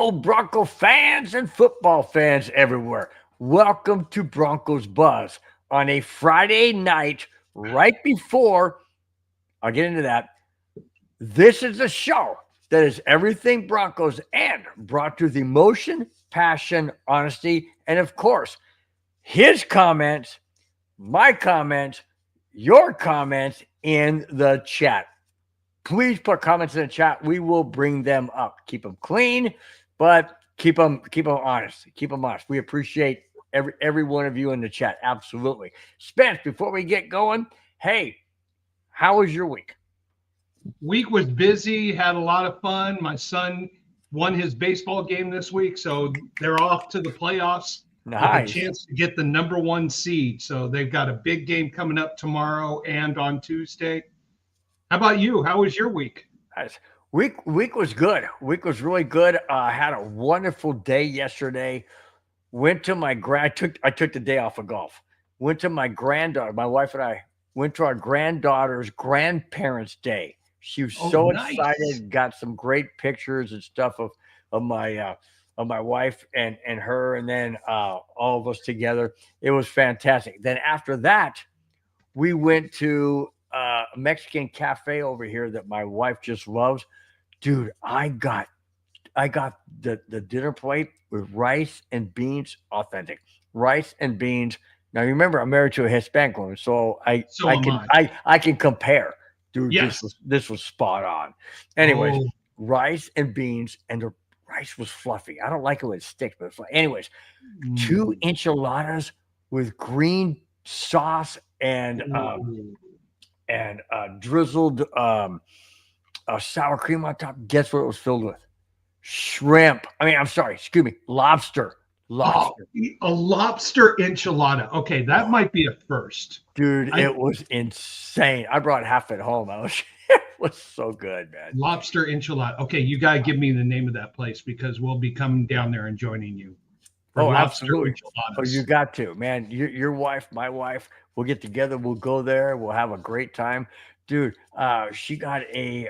Hello, Bronco fans and football fans everywhere. Welcome to Broncos Buzz on a Friday night right before, I'll get into that. This is a show that is everything Broncos and brought to the emotion, passion, honesty, and of course, his comments, my comments, your comments in the chat. Please put comments in the chat. We will bring them up. Keep them clean, but keep them honest. Keep them honest. We appreciate every one of you in the chat. Absolutely. Spence, before we get going, hey, how was your week? Week was busy, had a lot of fun. My son won his baseball game this week, so they're off to the playoffs. Nice. With a chance to get the #1 seed. So they've got a big game coming up tomorrow and on Tuesday. How about you? How was your week? Nice. Week was good. Week was really good. I had a wonderful day yesterday. Went to my I took the day off of golf. Went to my granddaughter. My wife and I went to our granddaughter's grandparents' day. She was so excited. Got some great pictures and stuff of my wife and her, and then all of us together. It was fantastic. Then after that, we went to a Mexican cafe over here that my wife just loves. Dude, I got the dinner plate with rice and beans, authentic rice and beans. Now remember, I'm married to a Hispanic woman, so I can compare. Dude, yes. this was spot on. Anyways, rice and beans, and the rice was fluffy. I don't like it when it sticks, but it's fluffy. Anyways, 2 enchiladas with green sauce and drizzled sour cream on top. Guess what it was filled with? Shrimp. Lobster. Lobster. Oh, a lobster enchilada. Okay, that might be a first. Dude, it was insane. I brought half at home. It was so good, man. Lobster enchilada. Okay, you got to give me the name of that place because we'll be coming down there and joining you. Oh, absolutely. Oh, you got to, man. Your wife, my wife, we'll get together. We'll go there. We'll have a great time. Dude, she got a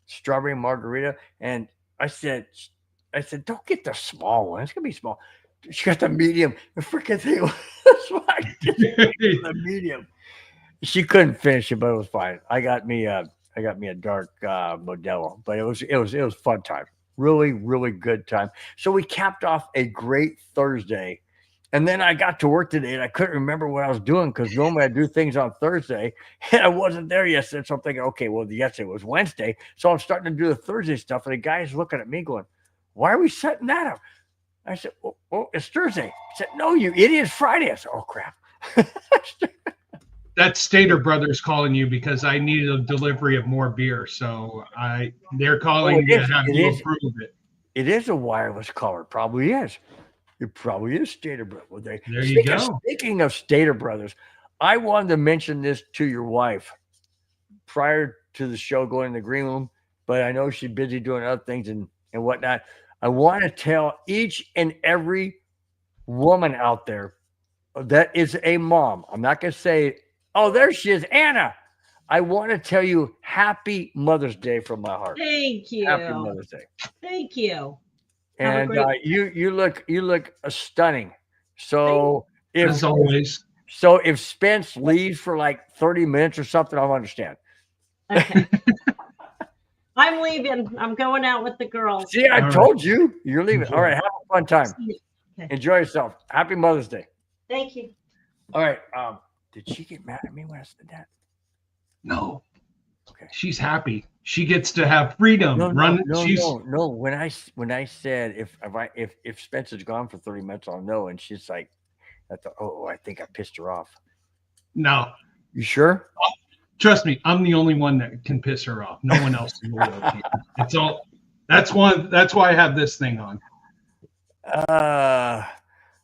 strawberry margarita, and I said, don't get the small one. It's going to be small. She got the medium. The freaking thing was like the medium. She couldn't finish it, but it was fine. I got me a dark Modelo, but it was fun time. Really, really good time. So we capped off a great Thursday. And then I got to work today and I couldn't remember what I was doing because normally I do things on Thursday and I wasn't there yesterday. So I'm thinking, okay, well, yesterday was Wednesday. So I'm starting to do the Thursday stuff. And the guy's looking at me going, why are we setting that up? I said, oh, it's Thursday. He said, no, you idiot, it's Friday. I said, oh, crap. That's Stater Brothers calling you because I needed a delivery of more beer. So they're calling you to have you approve it. It is a wireless caller. Probably is. It probably is Stater Brothers. There you go. Speaking of Stater Brothers, I wanted to mention this to your wife prior to the show going in the green room, but I know she's busy doing other things and whatnot. I want to tell each and every woman out there that is a mom. I'm not going to say, oh, there she is, Anna. I want to tell you happy Mother's Day from my heart. Thank you. Happy Mother's Day. Thank you. And you look stunning. So as always. So if Spence leaves for like 30 minutes or something, I'll understand. Okay. I'm leaving. I'm going out with the girls. See, I told you you're leaving. All right, have a fun time. Okay. Enjoy yourself. Happy Mother's Day. Thank you. All right. Did she get mad at me when I said that? No. Okay. She's happy. She gets to have freedom. No. When I said if Spence is gone for 30 minutes, I'll know. And she's like, I think I pissed her off. No. You sure? Trust me, I'm the only one that can piss her off. No one else in the world can. It's all. That's why I have this thing on.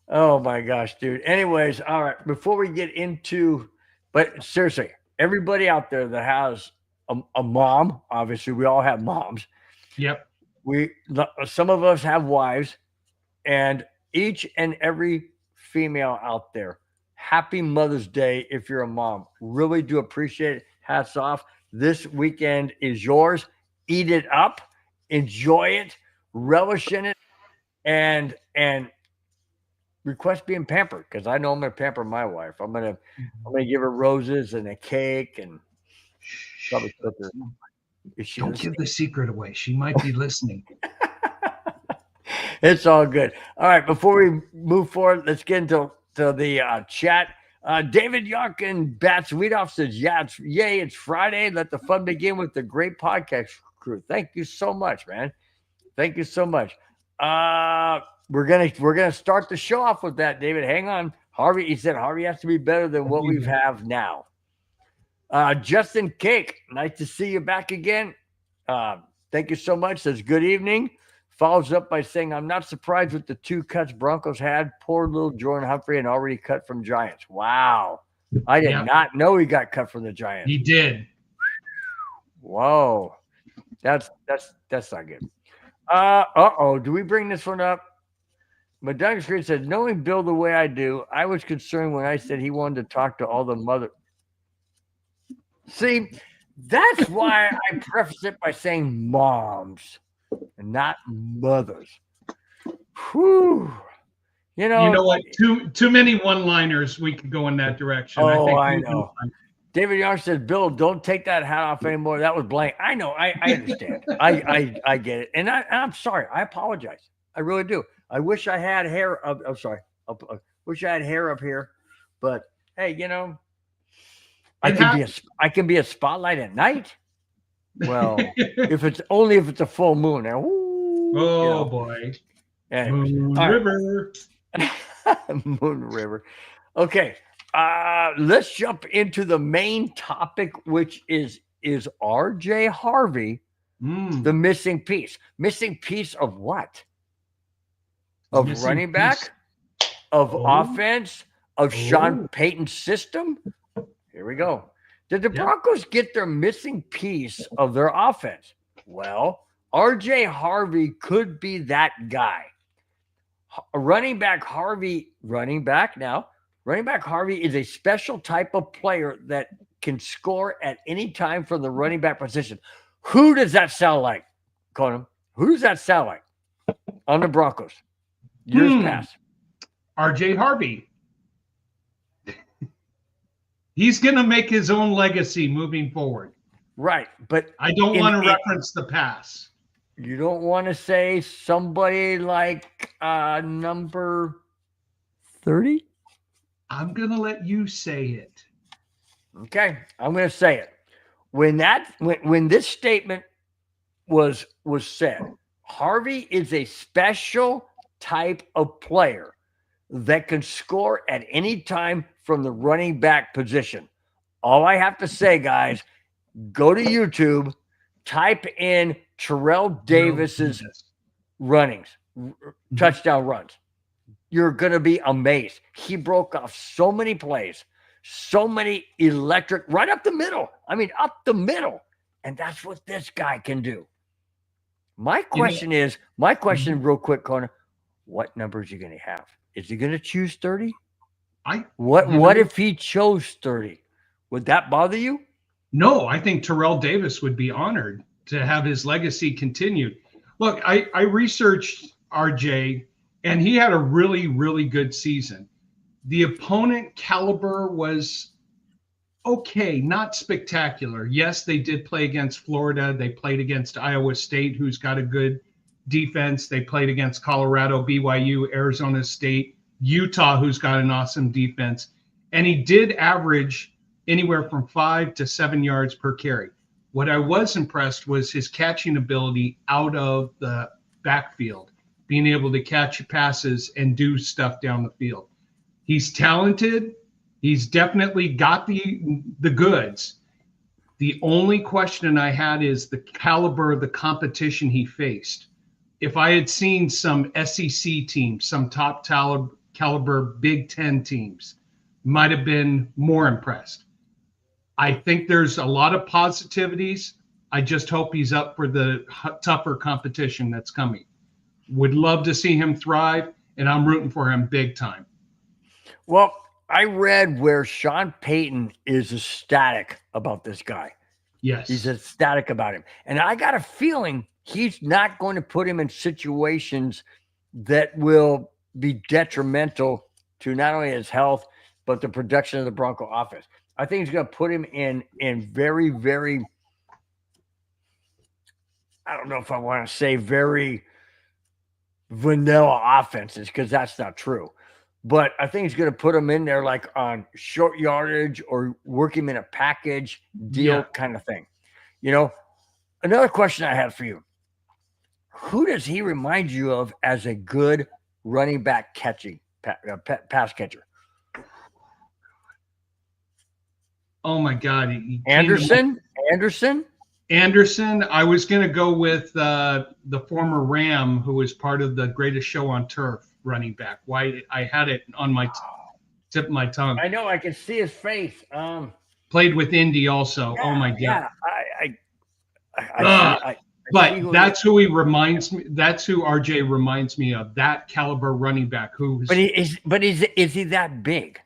Oh my gosh, dude. Anyways, all right. Before we get into, but seriously, everybody out there that has a mom, obviously we all have moms. Yep. Some of us have wives, and each and every female out there, happy Mother's Day if you're a mom. Really do appreciate it. Hats off. This weekend is yours. Eat it up. Enjoy it. Relish in it. and request being pampered, because I know I'm gonna pamper my wife. I'm gonna give her roses and a cake and probably cook her. Don't give the secret away. She might be listening. It's all good. All right, before we move forward, let's get into the chat. David Yarkin Bats Weedoff says, "Yay, it's Friday. Let the fun begin with the great podcast crew." Thank you so much, man. Thank you so much. We're gonna start the show off with that, David. Hang on. Harvey, he said Harvey has to be better than what we have now. Justin Cake, nice to see you back again. Thank you so much. Says good evening. Follows up by saying, "I'm not surprised with the 2 cuts Broncos had. Poor little Jordan Humphrey and already cut from Giants." Wow. I did not know he got cut from the Giants. He did. Whoa. That's not good. Do we bring this one up? Madonna Screen said, "Knowing Bill the way I do, I was concerned when I said he wanted to talk to all the mother." See, that's why I preface it by saying moms and not mothers. Whew. You know what? Too many one-liners. We could go in that direction. Oh, I know. David Yarn says, "Bill, don't take that hat off anymore. That was blank." I know. I understand. I get it. And I'm sorry. I apologize. I really do. I wish I had hair. I'm sorry. Wish I had hair up here. But hey, I can be a spotlight at night. Well, if it's a full moon. Now, boy. Anyways, Moon River. Moon River. Okay. Let's jump into the main topic, which is RJ Harvey the missing piece? Missing piece of what? Of running back? Of offense? Of Sean Payton's system? Here we go. Did the Broncos get their missing piece of their offense? Well, RJ Harvey could be that guy. Running back Harvey is a special type of player that can score at any time from the running back position. Who does that sound like, Conan? Who does that sound like on the Broncos? Years past. RJ Harvey. He's going to make his own legacy moving forward. Right, but I don't want to reference the past. You don't want to say somebody like number 30? I'm going to let you say it. Okay, I'm going to say it. When this statement was said, Harvey is a special type of player that can score at any time from the running back position. All I have to say, guys, go to YouTube, type in Terrell Davis's touchdown runs. You're going to be amazed. He broke off so many plays, so many electric, right up the middle. I mean, up the middle. And that's what this guy can do. My question real quick, Conan, what number is he going to have? Is he going to choose 30? What if he chose 30? Would that bother you? No, I think Terrell Davis would be honored to have his legacy continued. Look, I researched RJ, and he had a really, really good season. The opponent caliber was okay, not spectacular. Yes, they did play against Florida. They played against Iowa State, who's got a good defense. They played against Colorado, BYU, Arizona State, Utah, who's got an awesome defense. And he did average anywhere from 5 to 7 yards per carry. What I was impressed was his catching ability out of the backfield, being able to catch passes and do stuff down the field. He's talented. He's definitely got the goods. The only question I had is the caliber of the competition he faced. If I had seen some SEC teams, some top caliber Big Ten teams, might have been more impressed. I think there's a lot of positivities. I just hope he's up for the tougher competition that's coming. Would love to see him thrive, and I'm rooting for him big time. Well, I read where Sean Payton is ecstatic about this guy. Yes. He's ecstatic about him. And I got a feeling he's not going to put him in situations that will be detrimental to not only his health, but the production of the Bronco offense. I think he's going to put him in very, very, I don't know if I want to say very vanilla offenses, because that's not true. But I think he's going to put him in there like on short yardage or work him in a package deal kind of thing. You know, another question I have for you. Who does he remind you of as a good running back catching pass catcher? Oh my God. Anderson. I was going to go with the former Ram, who was part of the Greatest Show on Turf, running back. Why I had it on my tip of my tongue. I know, I can see his face. Played with Indy also. Oh my God. Yeah, but that's who he reminds me. That's who RJ reminds me of. That caliber running back who's. But is he that big?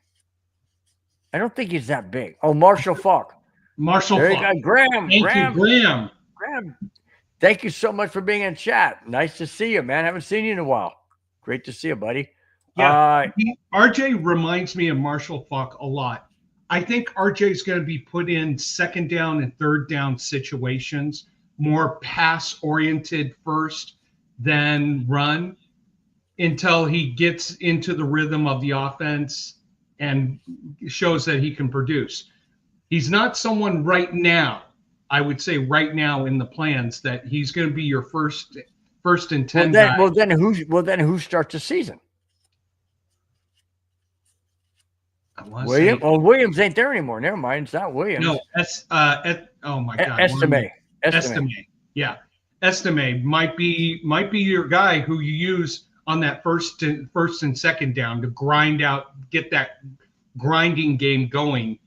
I don't think he's that big. Oh, Marshall Falk. There you go. Graham. Graham. Thank you so much for being in chat. Nice to see you, man. Haven't seen you in a while. Great to see you, buddy. Yeah, RJ reminds me of Marshall Falk a lot. I think RJ is going to be put in second down and third down situations, more pass-oriented first than run, until he gets into the rhythm of the offense and shows that he can produce. He's not someone right now, I would say right now in the plans, that he's going to be your first and 10 guy. Well, then who starts the season? Williams ain't there anymore. Never mind, it's not Williams. No, oh my God, Estime. Yeah, Estime might be your guy who you use on that first and second down to grind out, get that grinding game going.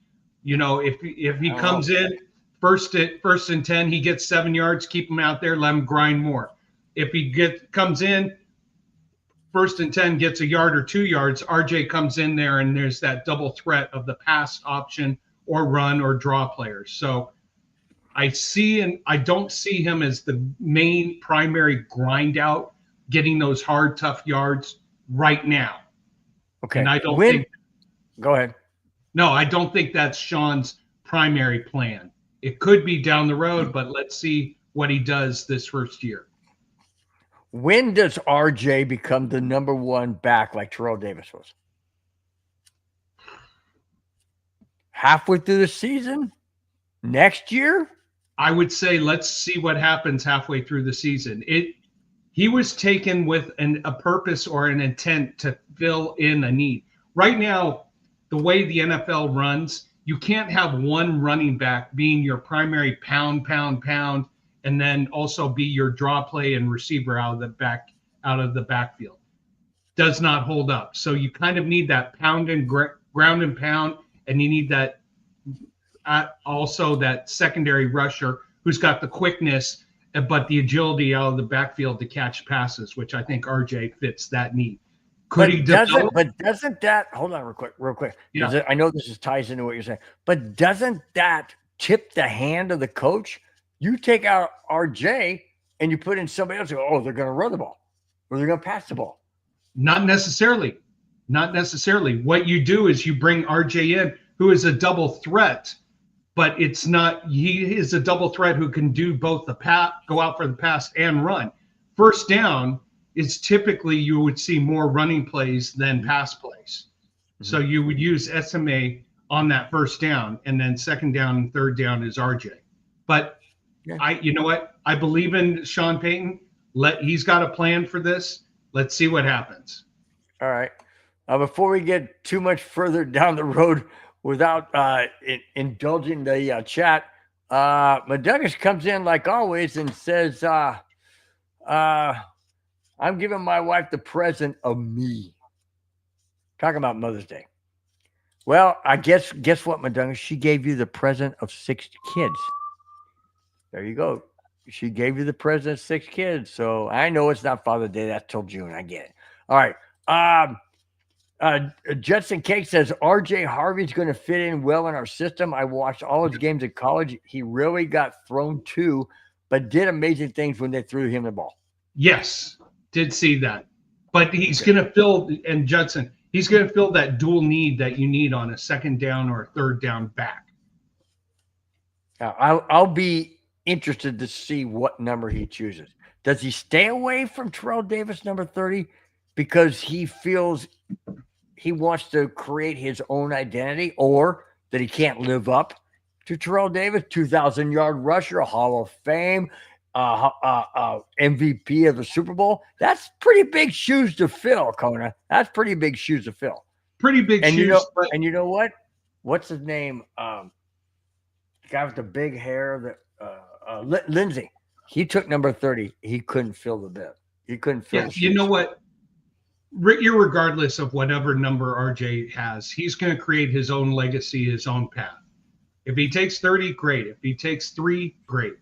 You know, if he comes in first and 10, he gets 7 yards, keep him out there, let him grind more. If he comes in first and 10, gets a yard or 2 yards, RJ comes in there and there's that double threat of the pass option or run or draw players. So I don't see him as the main primary grind out, getting those hard, tough yards right now. Okay. And I don't think. Go ahead. No, I don't think that's Sean's primary plan. It could be down the road, but let's see what he does this first year. When does RJ become the number one back like Terrell Davis was? Halfway through the season? Next year? I would say let's see what happens halfway through the season. He was taken with a purpose or an intent to fill in a need. Right now, the way the NFL runs, you can't have one running back being your primary pound, and then also be your draw play and receiver out of the backfield. Does not hold up. So you kind of need that ground and pound, and you need that also that secondary rusher who's got the quickness but the agility out of the backfield to catch passes, which I think RJ fits that need. Doesn't that hold on real quick? Yeah. I know this ties into what you're saying, but doesn't that tip the hand of the coach? You take out RJ and you put in somebody else. They're going to run the ball or they're going to pass the ball. Not necessarily. What you do is you bring RJ in, who is a double threat, but it's not. He is a double threat who can do both the go out for the pass and run. First down is typically you would see more running plays than pass plays. Mm-hmm. So you would use SMA on that first down, and then second down and third down is RJ. But you know what? I believe in Sean Payton. He's got a plan for this. Let's see what happens. All right. Before we get too much further down the road without indulging the chat, Madugas comes in like always and says, I'm giving my wife the present of me. Talking about Mother's Day. Well, I guess what, Madonna? She gave you the present of 6 kids. There you go. She gave you the present of 6 kids. So I know it's not Father's Day. That's till June. I get it. All right. Judson Cake says RJ Harvey's going to fit in well in our system. I watched all his games in college. He really got thrown to, but did amazing things when they threw him the ball. Yes, did see that. But he's going to fill, and Judson, he's going to fill that dual need that you need on a second down or a third down back. I'll be interested to see what number he chooses. Does he stay away from Terrell Davis, number 30, because he feels he wants to create his own identity, or that he can't live up to Terrell Davis, 2,000-yard rusher, Hall of Fame, MVP of the Super Bowl? That's pretty big shoes to fill, KONA. That's pretty big shoes to fill. Pretty big shoes. And you know what? What's his name? The guy with the big hair, Lindsay. He took number 30. He couldn't fill the bit. He couldn't fill. Yeah, you know what? Irregardless of whatever number RJ has, he's going to create his own legacy, his own path. If he takes 30, great. If he takes 3, great.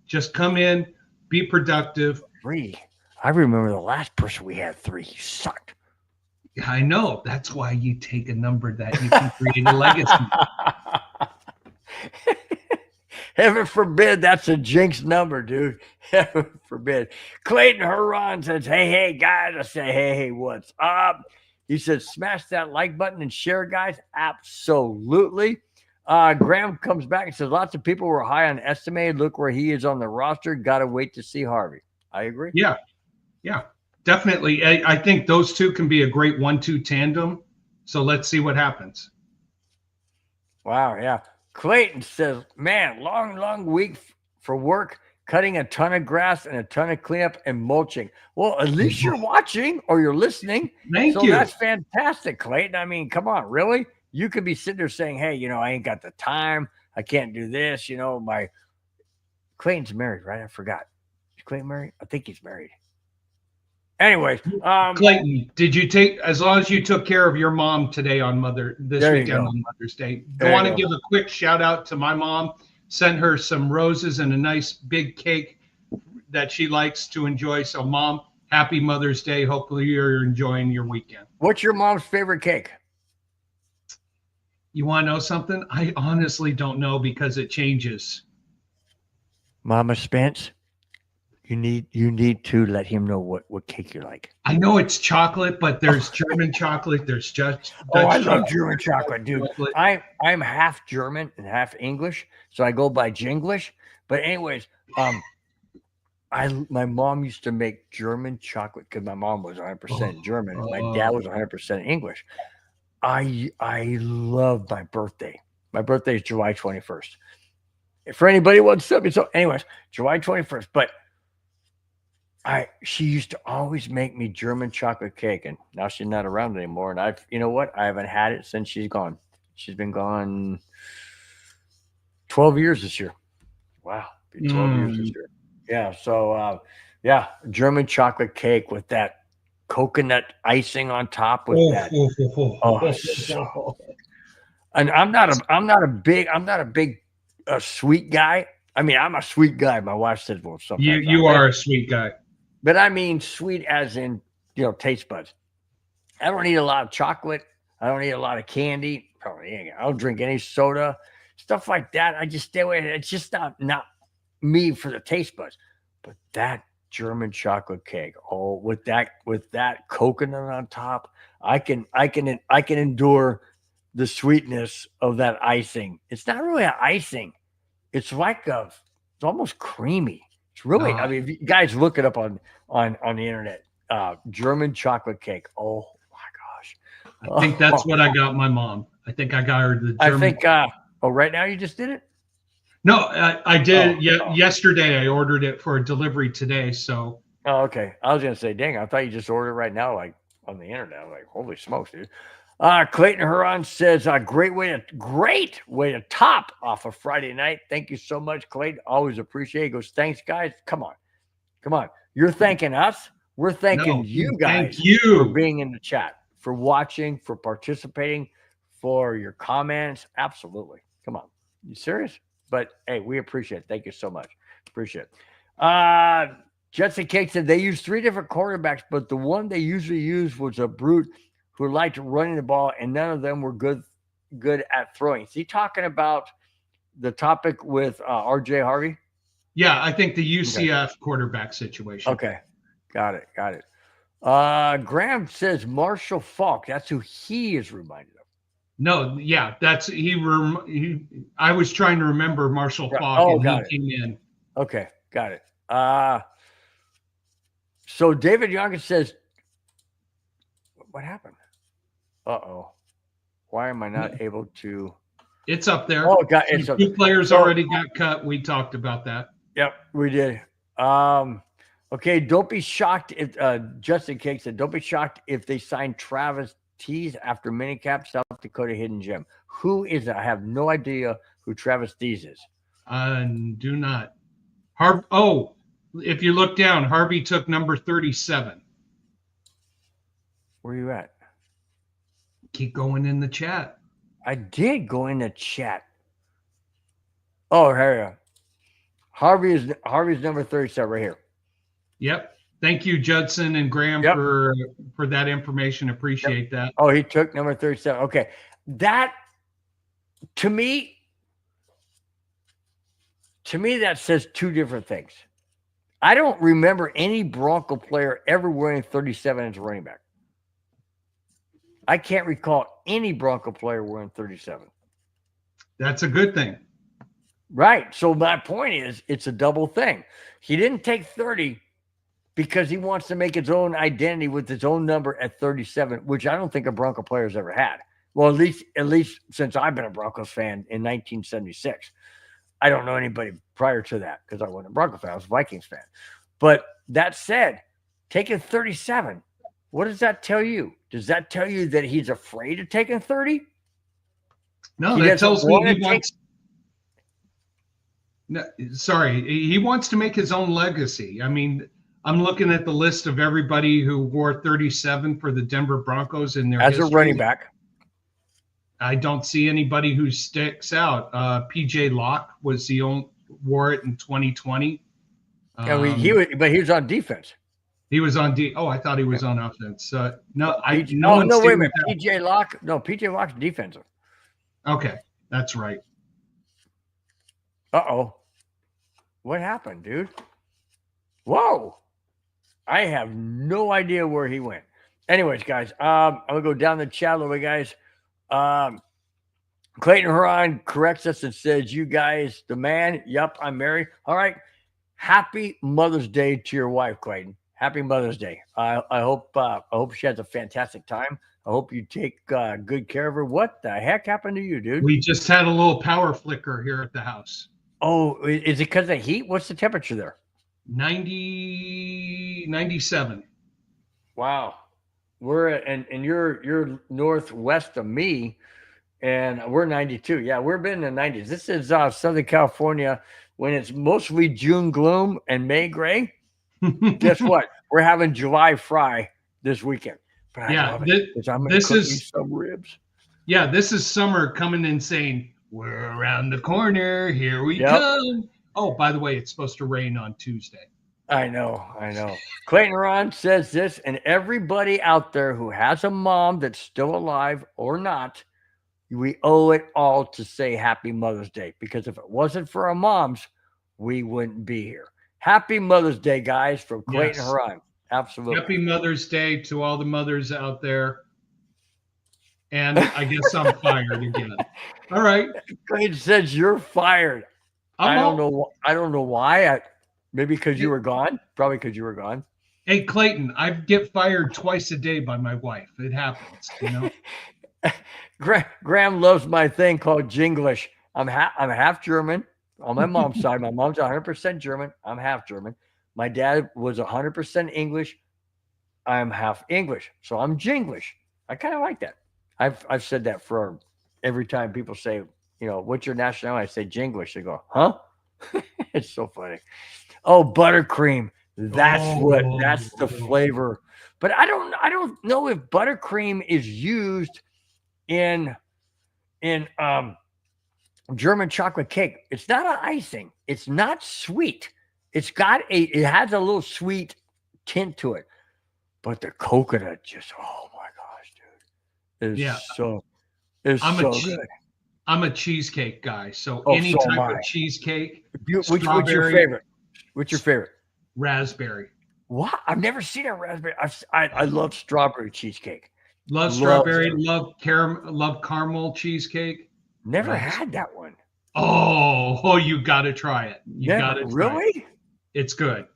Just come in, be productive. 3. I remember the last person we had 3. He sucked. Yeah, I know. That's why you take a number that you can create a legacy. Heaven forbid that's a jinx number, dude. Heaven forbid. Clayton Huron says, hey, guys. I say, hey, what's up? He says, smash that like button and share, guys. Absolutely. Graham comes back and says, lots of people were high on estimated. Look where he is on the roster. Got to wait to see Harvey. I agree. Yeah, definitely. I think those two can be a great 1-2 tandem. So let's see what happens. Wow, yeah. Clayton says, man, long week for work, cutting a ton of grass and a ton of cleanup and mulching. Well, at least you're watching or you're listening. Thank you. That's fantastic, Clayton. I mean, come on, really? You could be sitting there saying, hey, I ain't got the time. I can't do this. Clayton's married, right? I forgot. Is Clayton married? I think he's married. Anyways, Clayton, did you as long as you took care of your mom today on this weekend on Mother's Day? I want to give a quick shout out to my mom. Send her some roses and a nice big cake that she likes to enjoy. So, Mom, happy Mother's Day. Hopefully, you're enjoying your weekend. What's your mom's favorite cake? You want to know something? I honestly don't know because it changes. Mama Spence. You need to let him know what cake you like. I know it's chocolate, but there's German chocolate. There's Dutch I love German chocolate, dude. I'm half German and half English, so I go by Jinglish. But anyways, my mom used to make German chocolate because my mom was 100% German and my dad was 100% English. I love my birthday. My birthday is July 21st. For anybody who wants to, so anyways, July 21st. But she used to always make me German chocolate cake, and now she's not around anymore. And I haven't had it since she's gone. She's been gone 12 years this year. Wow, 12 years this year. Yeah. So German chocolate cake with that coconut icing on top with that. And I'm not a big sweet guy. I mean, I'm a sweet guy. My wife says, well, sometimes you are a sweet guy. But I mean sweet as in, taste buds. I don't eat a lot of chocolate. I don't eat a lot of candy. Probably I don't drink any soda, stuff like that. I just stay away. It's just not me for the taste buds. But that German chocolate cake, with that coconut on top, I can endure the sweetness of that icing. It's not really an icing. It's like it's almost creamy. It's really, I mean, if you guys look it up on the internet, German chocolate cake. Oh my gosh. I think that's what I got my mom. I think I got her the German. I think, right now you just did it? No, I did. Yesterday I ordered it for a delivery today. So. Oh, okay. I was going to say, dang, I thought you just ordered right now, like on the internet. I'm like, holy smokes, dude. Clayton Huron says, great way to top off a Friday night. Thank you so much, Clayton. Always appreciate it. He goes, thanks, guys. Come on. You're thanking us. We're thanking you guys for being in the chat, for watching, for participating, for your comments. Absolutely. Come on. You serious? But hey, we appreciate it. Thank you so much. Appreciate it. Jetson Cake said they used 3 different quarterbacks, but the one they usually used was a brute who liked running the ball, and none of them were good at throwing. Is he talking about the topic with RJ Harvey? Yeah, I think the UCF quarterback situation. Okay, got it. Graham says Marshall Falk. That's who he is reminded of. No, yeah, that's I was trying to remember Marshall Falk, and he came in. Okay, got it. So David Youngkin says, what happened? Uh-oh. Why am I not able to? It's up there. Oh, God, it's up there. 2 players already got cut. We talked about that. Yep, we did. Okay, don't be shocked if Justin Cake said, don't be shocked if they sign Travis Tees after minicap South Dakota Hidden Gem. Who is it? I have no idea who Travis Tees is. Do not. If you look down, Harvey took number 37. Where are you at? Keep going in the chat. I did go in the chat. Oh, here you are. Harvey's number 37 right here. Yep. Thank you, Judson and Graham, for that information. Appreciate that. Oh, he took number 37. Okay. That, to me, that says two different things. I don't remember any Bronco player ever wearing 37 as a running back. I can't recall any Bronco player wearing 37. That's a good thing. Right. So my point is, it's a double thing. He didn't take 30 because he wants to make his own identity with his own number at 37, which I don't think a Bronco player has ever had. Well, at least since I've been a Broncos fan in 1976. I don't know anybody prior to that because I wasn't a Bronco fan. I was a Vikings fan. But that said, taking 37, what does that tell you? Does that tell you that he's afraid of taking 30? No, that tells me he wants. No, sorry, he wants to make his own legacy. I mean, I'm looking at the list of everybody who wore 37 for the Denver Broncos in their history. A running back. I don't see anybody who sticks out. PJ Locke was the only wore it in 2020. He was on defense. He was on Oh, I thought he was on offense. No, no, wait a minute. PJ Locke's defensive. Okay, that's right. Uh-oh. What happened, dude? Whoa. I have no idea where he went. Anyways, guys, I'm going to go down the chat a little bit, guys. Clayton Huron corrects us and says, you guys, the man. Yep, I'm married. All right. Happy Mother's Day to your wife, Clayton. Happy Mother's Day. I hope she has a fantastic time. I hope you take good care of her. What the heck happened to you, dude? We just had a little power flicker here at the house. Oh, is it because of heat? What's the temperature there? 97. Wow. And you're northwest of me, and we're 92. Yeah, we've been in the 90s. This is Southern California when it's mostly June gloom and May gray. Guess what? We're having July fry this weekend. But I love it. I'm going to cook me some ribs. Yeah, this is summer coming and saying, we're around the corner. Here we come. Oh, by the way, it's supposed to rain on Tuesday. I know. Clayton Ron says this, and everybody out there who has a mom that's still alive or not, we owe it all to say Happy Mother's Day, because if it wasn't for our moms, we wouldn't be here. Happy Mother's Day, guys, from Clayton Huron. Absolutely. Happy Mother's Day to all the mothers out there. And I guess I'm fired again. All right. Clayton says you're fired. I don't know why. Maybe because you were gone. Probably because you were gone. Hey, Clayton, I get fired twice a day by my wife. It happens, you know. Graham loves my thing called Jinglish. I'm half German on my mom's side. My mom's 100% German. I'm half German. My dad was 100% English. I'm half English, so I'm Jinglish. I kind of like that. I've said that for every time people say, you know, what's your nationality? I say Jinglish. They go, huh? It's so funny. Oh, buttercream. That's the flavor. But I don't know if buttercream is used in German chocolate cake. It's not an icing. It's not sweet. It has a little sweet tint to it. But the coconut just, oh my gosh, dude. It's so good. I'm a cheesecake guy. So any type of cheesecake. What's your favorite? What's your favorite? Raspberry. What? I've never seen a raspberry. I love strawberry cheesecake. Love strawberry, love caramel cheesecake. Never had that one. Oh, you got to try it. You got to try really? it. It's good.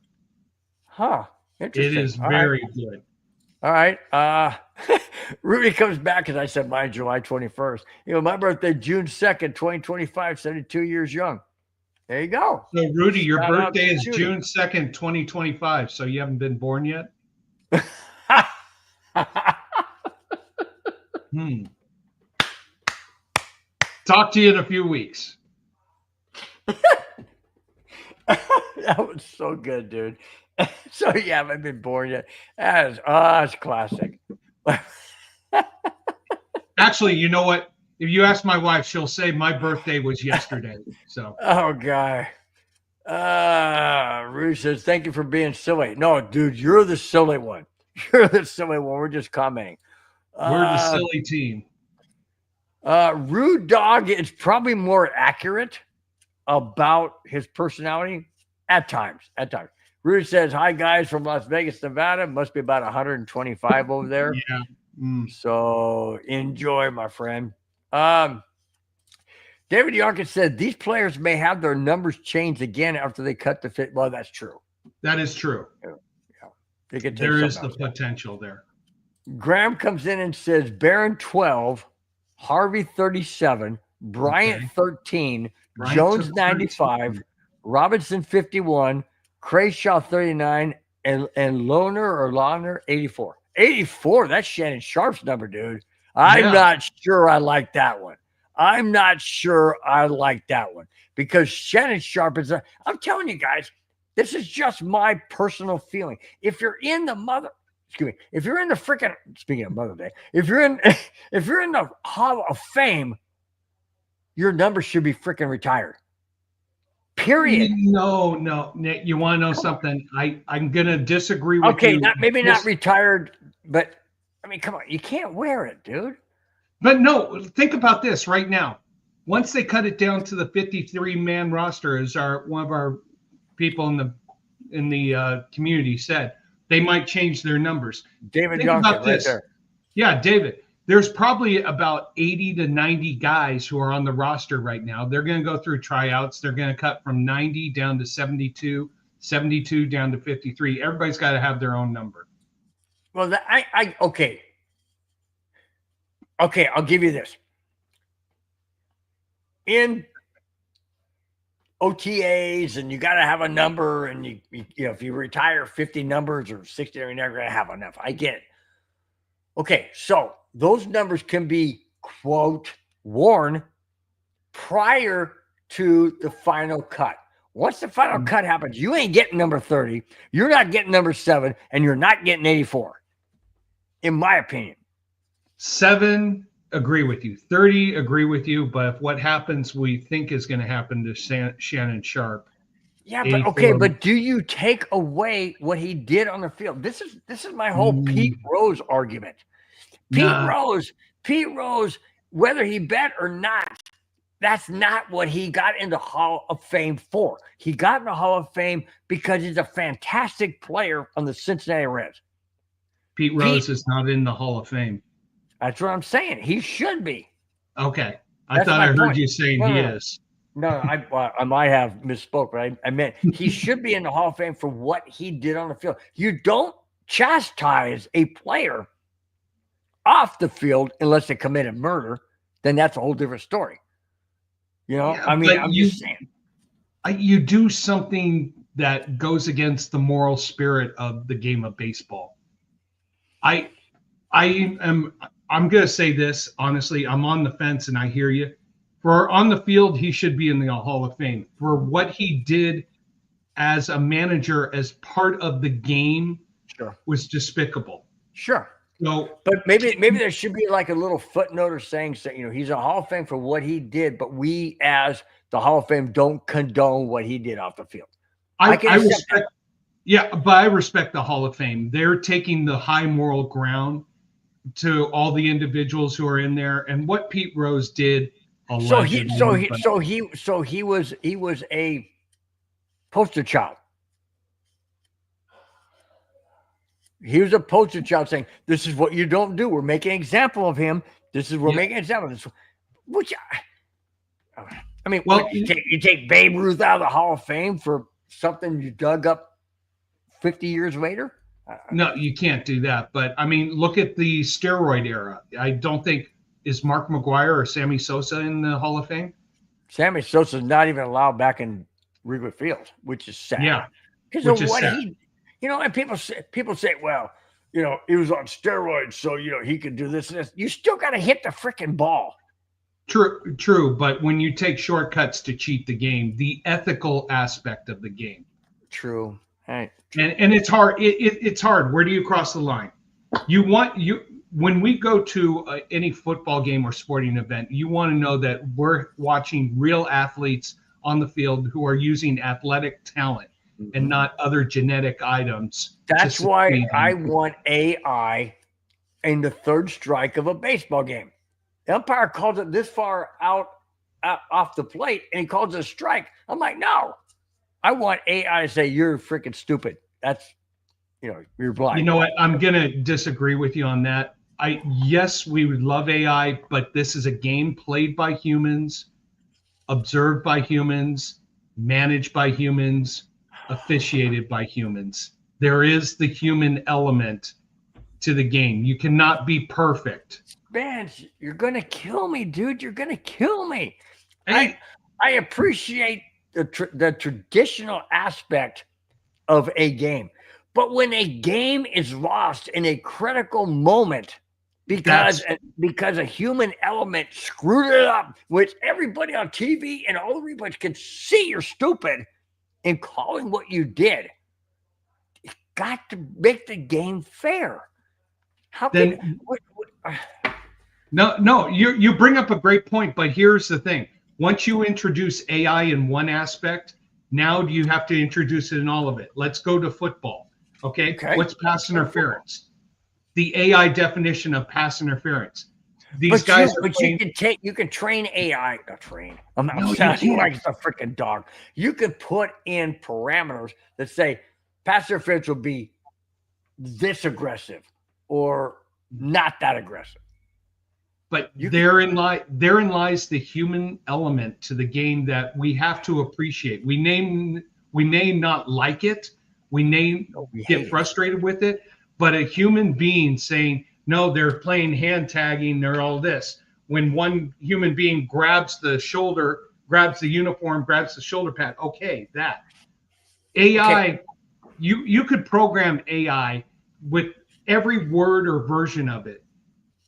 Huh. Interesting. It is very good. All right. Rudy comes back, as I said, mine July 21st. My birthday, June 2nd, 2025, 72 years young. There you go. So, Rudy, your birthday is June 2nd, 2025. So you haven't been born yet? Talk to you in a few weeks. That was so good, dude. So you haven't been born yet. That's classic. Actually, you know what? If you ask my wife, she'll say my birthday was yesterday. So. Oh, guy. Rudy says, thank you for being silly. No, dude, you're the silly one. You're the silly one. We're just commenting. We're the silly team. Rude Dog is probably more accurate about his personality at times. Rudy says, hi, guys, from Las Vegas, Nevada. Must be about 125 over there. Yeah. So enjoy, my friend. David Yarkin said, these players may have their numbers changed again after they cut the fit. Well, that's true. That is true. Yeah. There is the potential there. Graham comes in and says, Barron 12, Harvey 37, Bryant 13, Jones 95, Robinson 51, Crashaw 39, and Lohner 84. 84, that's Shannon Sharp's number, dude. I'm not sure I like that one. Because Shannon Sharp is I'm telling you guys, this is just my personal feeling. If you're in the freaking, speaking of Mother Day, if you're in the Hall of Fame, your number should be freaking retired. Period. No, Nick, you want to know something? I'm going to disagree with you. Okay, maybe not retired, but I mean, come on, you can't wear it, dude. But no, think about this right now. Once they cut it down to the 53-man roster, as one of our people in the community said, they might change their numbers. David Johnson, right there. Yeah, David. There's probably about 80 to 90 guys who are on the roster right now. They're going to go through tryouts. They're going to cut from 90 down to 72, 72 down to 53. Everybody's got to have their own number. Well, okay. Okay, I'll give you this. In OTAs, and you got to have a number, and you know, if you retire 50 numbers or 60, you're never going to have enough. I get it. Okay, so those numbers can be, quote, worn prior to the final cut. Once the final cut happens, you ain't getting number 30, you're not getting number 7, and you're not getting 84, in my opinion. 7, agree with you. 30, agree with you. But if what happens we think is going to happen to Shannon Sharp. Yeah, but okay, but do you take away what he did on the field? This is my whole Pete Rose argument. Pete Rose, whether he bet or not, that's not what he got into Hall of Fame for. He got in the Hall of Fame because he's a fantastic player on the Cincinnati Reds. Pete Rose is not in the Hall of Fame. That's what I'm saying. He should be. Okay. I thought I heard you saying he is. No, I might have misspoke, but I meant he should be in the Hall of Fame for what he did on the field. You don't chastise a player off the field unless they committed murder. Then that's a whole different story. You know, I mean, I'm just saying. You do something that goes against the moral spirit of the game of baseball. I'm going to say this, honestly, I'm on the fence and I hear you. For on the field, he should be in the Hall of Fame. For what he did as a manager, as part of the game, was despicable. Sure. No, but maybe there should be like a little footnote or saying, you know, he's a Hall of Fame for what he did, but we as the Hall of Fame don't condone what he did off the field. I respect, yeah, but I respect the Hall of Fame. They're taking the high moral ground to all the individuals who are in there, and what Pete Rose did. So he was a poster child. He was a poster child saying, "This is what you don't do. We're making an example of him. We're making an example of this." Which, I mean, well, you take Babe Ruth out of the Hall of Fame for something you dug up 50 years later? No, you can't do that. But I mean, look at the steroid era. I don't think is Mark McGuire or Sammy Sosa in the Hall of Fame. Sammy Sosa's not even allowed back in Wrigley Field, which is sad. Yeah, because of what he, and people say, well, he was on steroids, so he could do this and this. You still got to hit the freaking ball. True. But when you take shortcuts to cheat the game, the ethical aspect of the game. True. Hey. And it's hard. It's hard. Where do you cross the line? When we go to any football game or sporting event, you want to know that we're watching real athletes on the field who are using athletic talent and not other genetic items. That's why I want AI in the third strike of a baseball game. The umpire calls it this far out off the plate, and he calls it a strike. I'm like, no. I want AI to say, you're freaking stupid. That's, you're blind. You know what? I'm going to disagree with you on that. Yes, we would love AI, but this is a game played by humans, observed by humans, managed by humans, officiated by humans. There is the human element to the game. You cannot be perfect. Spence, you're going to kill me, dude. You're going to kill me. Hey. I appreciate the traditional aspect of a game. But when a game is lost in a critical moment because a human element screwed it up, which everybody on TV and all the replays can see you're stupid in calling what you did, it's got to make the game fair. No, you bring up a great point, but here's the thing. Once you introduce AI in one aspect, now you have to introduce it in all of it. Let's go to football. Okay. What's pass interference? The AI definition of pass interference. You can train AI. Not train. I'm not sounding like it's a freaking dog. You can put in parameters that say pass interference will be this aggressive or not that aggressive. But therein lies the human element to the game that we have to appreciate. We may not like it. We may get frustrated with it. But a human being saying, no, they're playing hand tagging, they're all this. When one human being grabs the shoulder, grabs the uniform, grabs the shoulder pad, okay, that. AI, you could program AI with every word or version of it.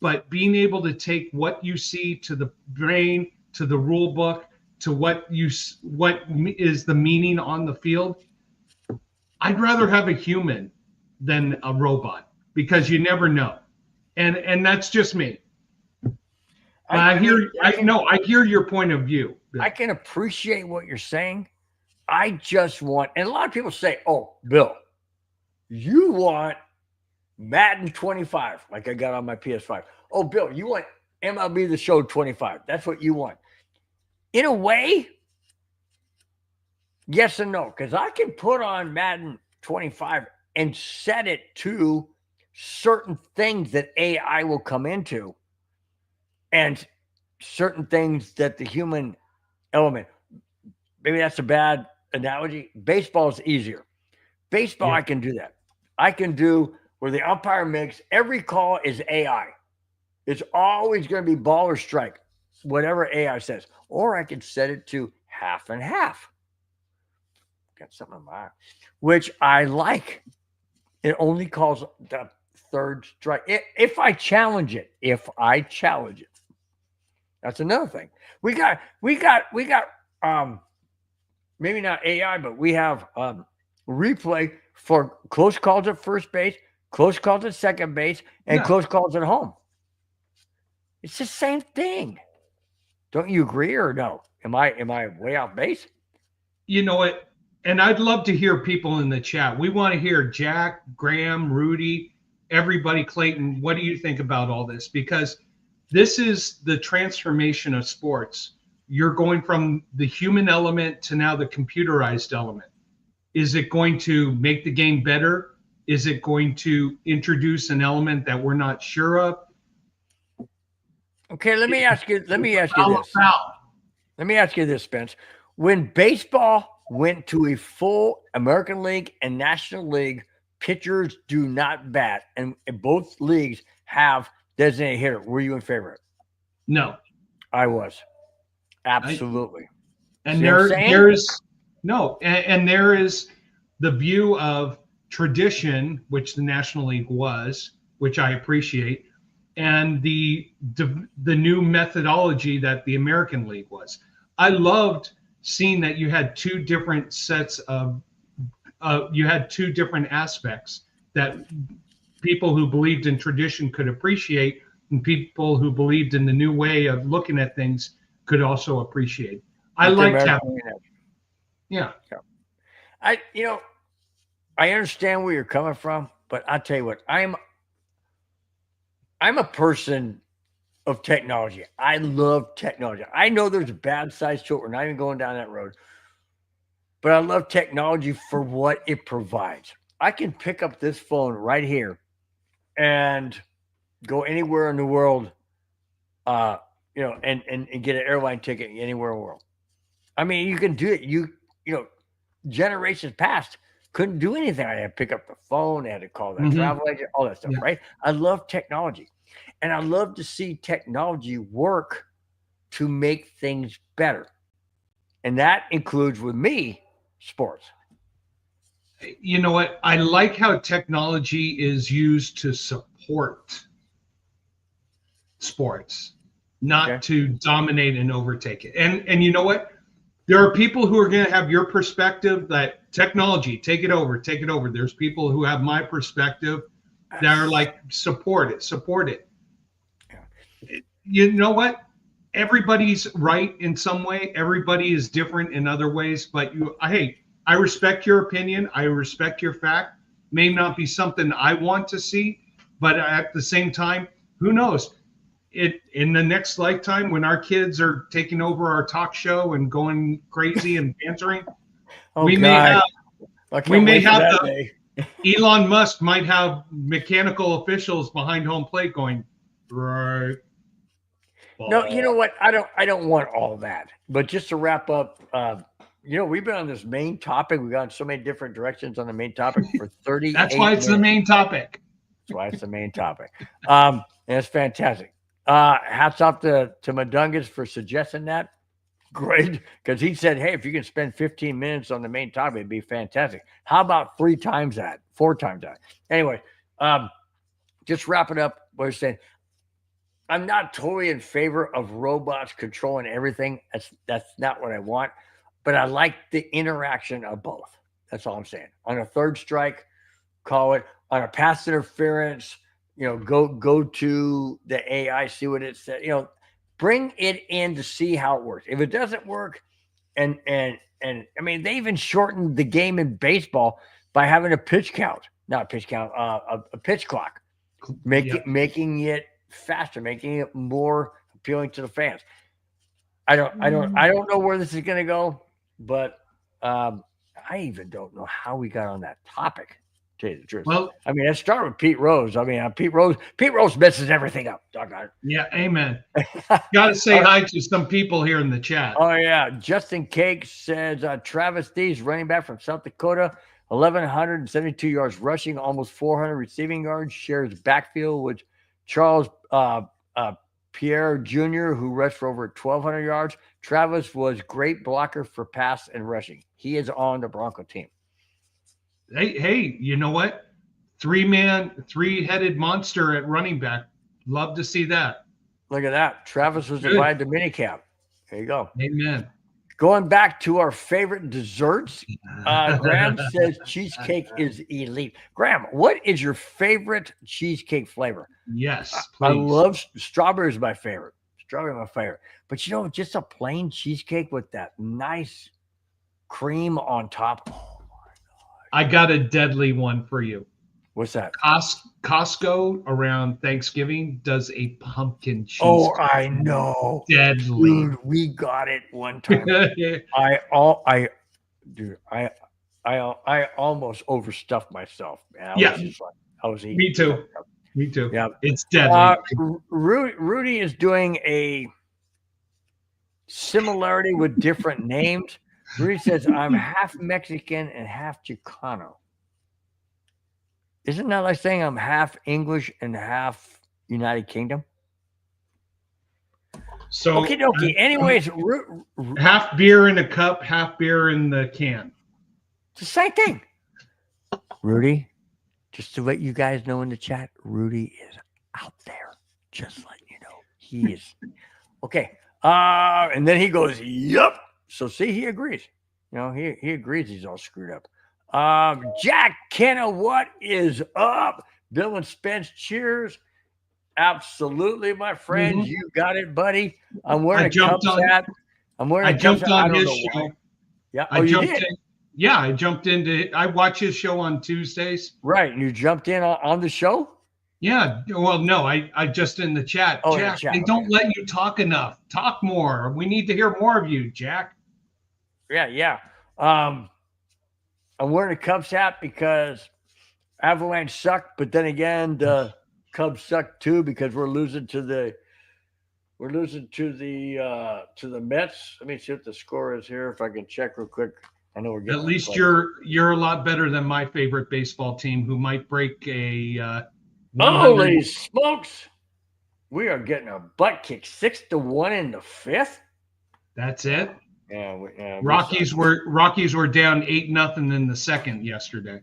But being able to take what you see to the brain, to the rule book, to what is the meaning on the field, I'd rather have a human than a robot because you never know, and that's just me. I hear your point of view, Bill. I can appreciate what you're saying. I just want, and a lot of people say, "Oh, Bill, you want Madden 25, like I got on my PS5. Oh, Bill, you want MLB The Show 25. That's what you want." In a way, yes and no, because I can put on Madden 25 and set it to certain things that AI will come into and certain things that the human element, maybe that's a bad analogy. Baseball is easier. Baseball, I can do that. I can do where the umpire makes every call is AI. It's always going to be ball or strike, whatever AI says. Or I can set it to half and half. Got something in my eye, which I like. It only calls the third strike. If I challenge it, that's another thing. We got maybe not AI, but we have replay for close calls at first base, close calls at second base, and close calls at home. It's the same thing. Don't you agree or no? Am I way off base? You know what? And I'd love to hear people in the chat. We want to hear Jack, Graham, Rudy, everybody, Clayton. What do you think about all this? Because this is the transformation of sports. You're going from the human element to now the computerized element. Is it going to make the game better? Is it going to introduce an element that we're not sure of? Okay, let me ask you this. Let me ask you this, Spence. When baseball went to a full American League and National League, pitchers do not bat, and both leagues have designated hitter. Were you in favor? No, I was. Absolutely. And there is the view of tradition, which the National League was, which I appreciate, and the new methodology that the American League was. I loved seeing that you had two different sets of you had two different aspects that people who believed in tradition could appreciate, and people who believed in the new way of looking at things could also appreciate. I liked having that. Yeah. I understand where you're coming from, but I'll tell you what, I'm a person of technology. I love technology. I know there's a bad side to it. We're not even going down that road. But I love technology for what it provides. I can pick up this phone right here and go anywhere in the world, and get an airline ticket anywhere in the world. I mean, you can do it. Generations past couldn't do anything. I had to pick up the phone. I had to call the travel agent, all that stuff, right? I love technology. And I love to see technology work to make things better. And that includes, with me, sports. You know what? I like how technology is used to support sports, not to dominate and overtake it. And you know what? There are people who are going to have your perspective that technology, take it over. There's people who have my perspective that are like, support it. Yeah. You know what? Everybody's right in some way. Everybody is different in other ways. But I respect your opinion. I respect your fact. May not be something I want to see, but at the same time, who knows? In the next lifetime, when our kids are taking over our talk show and going crazy and bantering, Elon Musk might have mechanical officials behind home plate going, right. No, you know what? I don't want all that. But just to wrap up, we've been on this main topic. We've gone so many different directions on the main topic for 30. That's why it's the main topic. That's why it's the main topic. And it's fantastic. Hats off to Mudungus for suggesting that. Great. Because he said, hey, if you can spend 15 minutes on the main topic, it'd be fantastic. How about 4 times that? Anyway, just wrap it up. What you're saying. I'm not totally in favor of robots controlling everything. That's not what I want. But I like the interaction of both. That's all I'm saying. On a third strike, call it. On a pass interference, go to the AI, see what it said. Bring it in to see how it works. If it doesn't work, and I mean, they even shortened the game in baseball by having a pitch clock, making it faster, making it more appealing to the fans. I don't know where this is going to go, but I even don't know how we got on that topic. To tell you the truth. Well, I mean, let's start with Pete Rose. I mean, Pete Rose messes everything up. Doggone it. Yeah, amen. Got to say hi to some people here in the chat. Oh yeah, Justin Cake says Travis Dees, running back from South Dakota, 1,172 yards rushing, almost 400 receiving yards. Shares backfield with Charles Pierre Jr., who rushed for over 1,200 yards. Travis was great blocker for pass and rushing. He is on the Bronco team. Hey, you know what? 3-headed monster at running back. Love to see that. Look at that. Travis was invited to minicamp. There you go. Amen. Going back to our favorite desserts, Graham says cheesecake is elite. Graham, what is your favorite cheesecake flavor? Yes, please. I love strawberry is my favorite. Strawberry is my favorite. But just a plain cheesecake with that nice cream on top. I got a deadly one for you. What's that? Costco around Thanksgiving does a pumpkin cheesecake. Oh, I know. Deadly. Dude, we got it one time. I I almost overstuffed myself. Man. I was eating. Me too. Me too. Yeah, it's deadly. Rudy is doing a similarity with different names. Rudy says, "I'm half Mexican and half Chicano." Isn't that like saying I'm half English and half United Kingdom? So okay. Anyways, half beer in a cup, half beer in the can. It's the same thing. Rudy, just to let you guys know in the chat, Rudy is out there. Just letting you know. He is. Okay. And then he goes, yup. So see, he agrees. He agrees he's all screwed up. Jack Kenna, what is up? Bill and Spence, cheers. Absolutely, my friend. Mm-hmm. You got it, buddy. I'm wearing a Cubs hat. I jumped on his show. Yeah. I jumped into. I watch his show on Tuesdays. Right. And you jumped in on the show? Yeah. Well, no, I just in the chat. Oh, Jack, chat. They don't let you talk enough. Talk more. We need to hear more of you, Jack. Yeah. I'm wearing a Cubs hat because Avalanche suck, but then again, the Cubs suck too because we're losing to the Mets. Let me see what the score is here. If I can check real quick. I know we're getting. At least you're a lot better than my favorite baseball team, who might break a. Holy smokes! We are getting a butt kick, 6-1 in the fifth. That's it. Yeah. Rockies were down 8-0 in the second yesterday.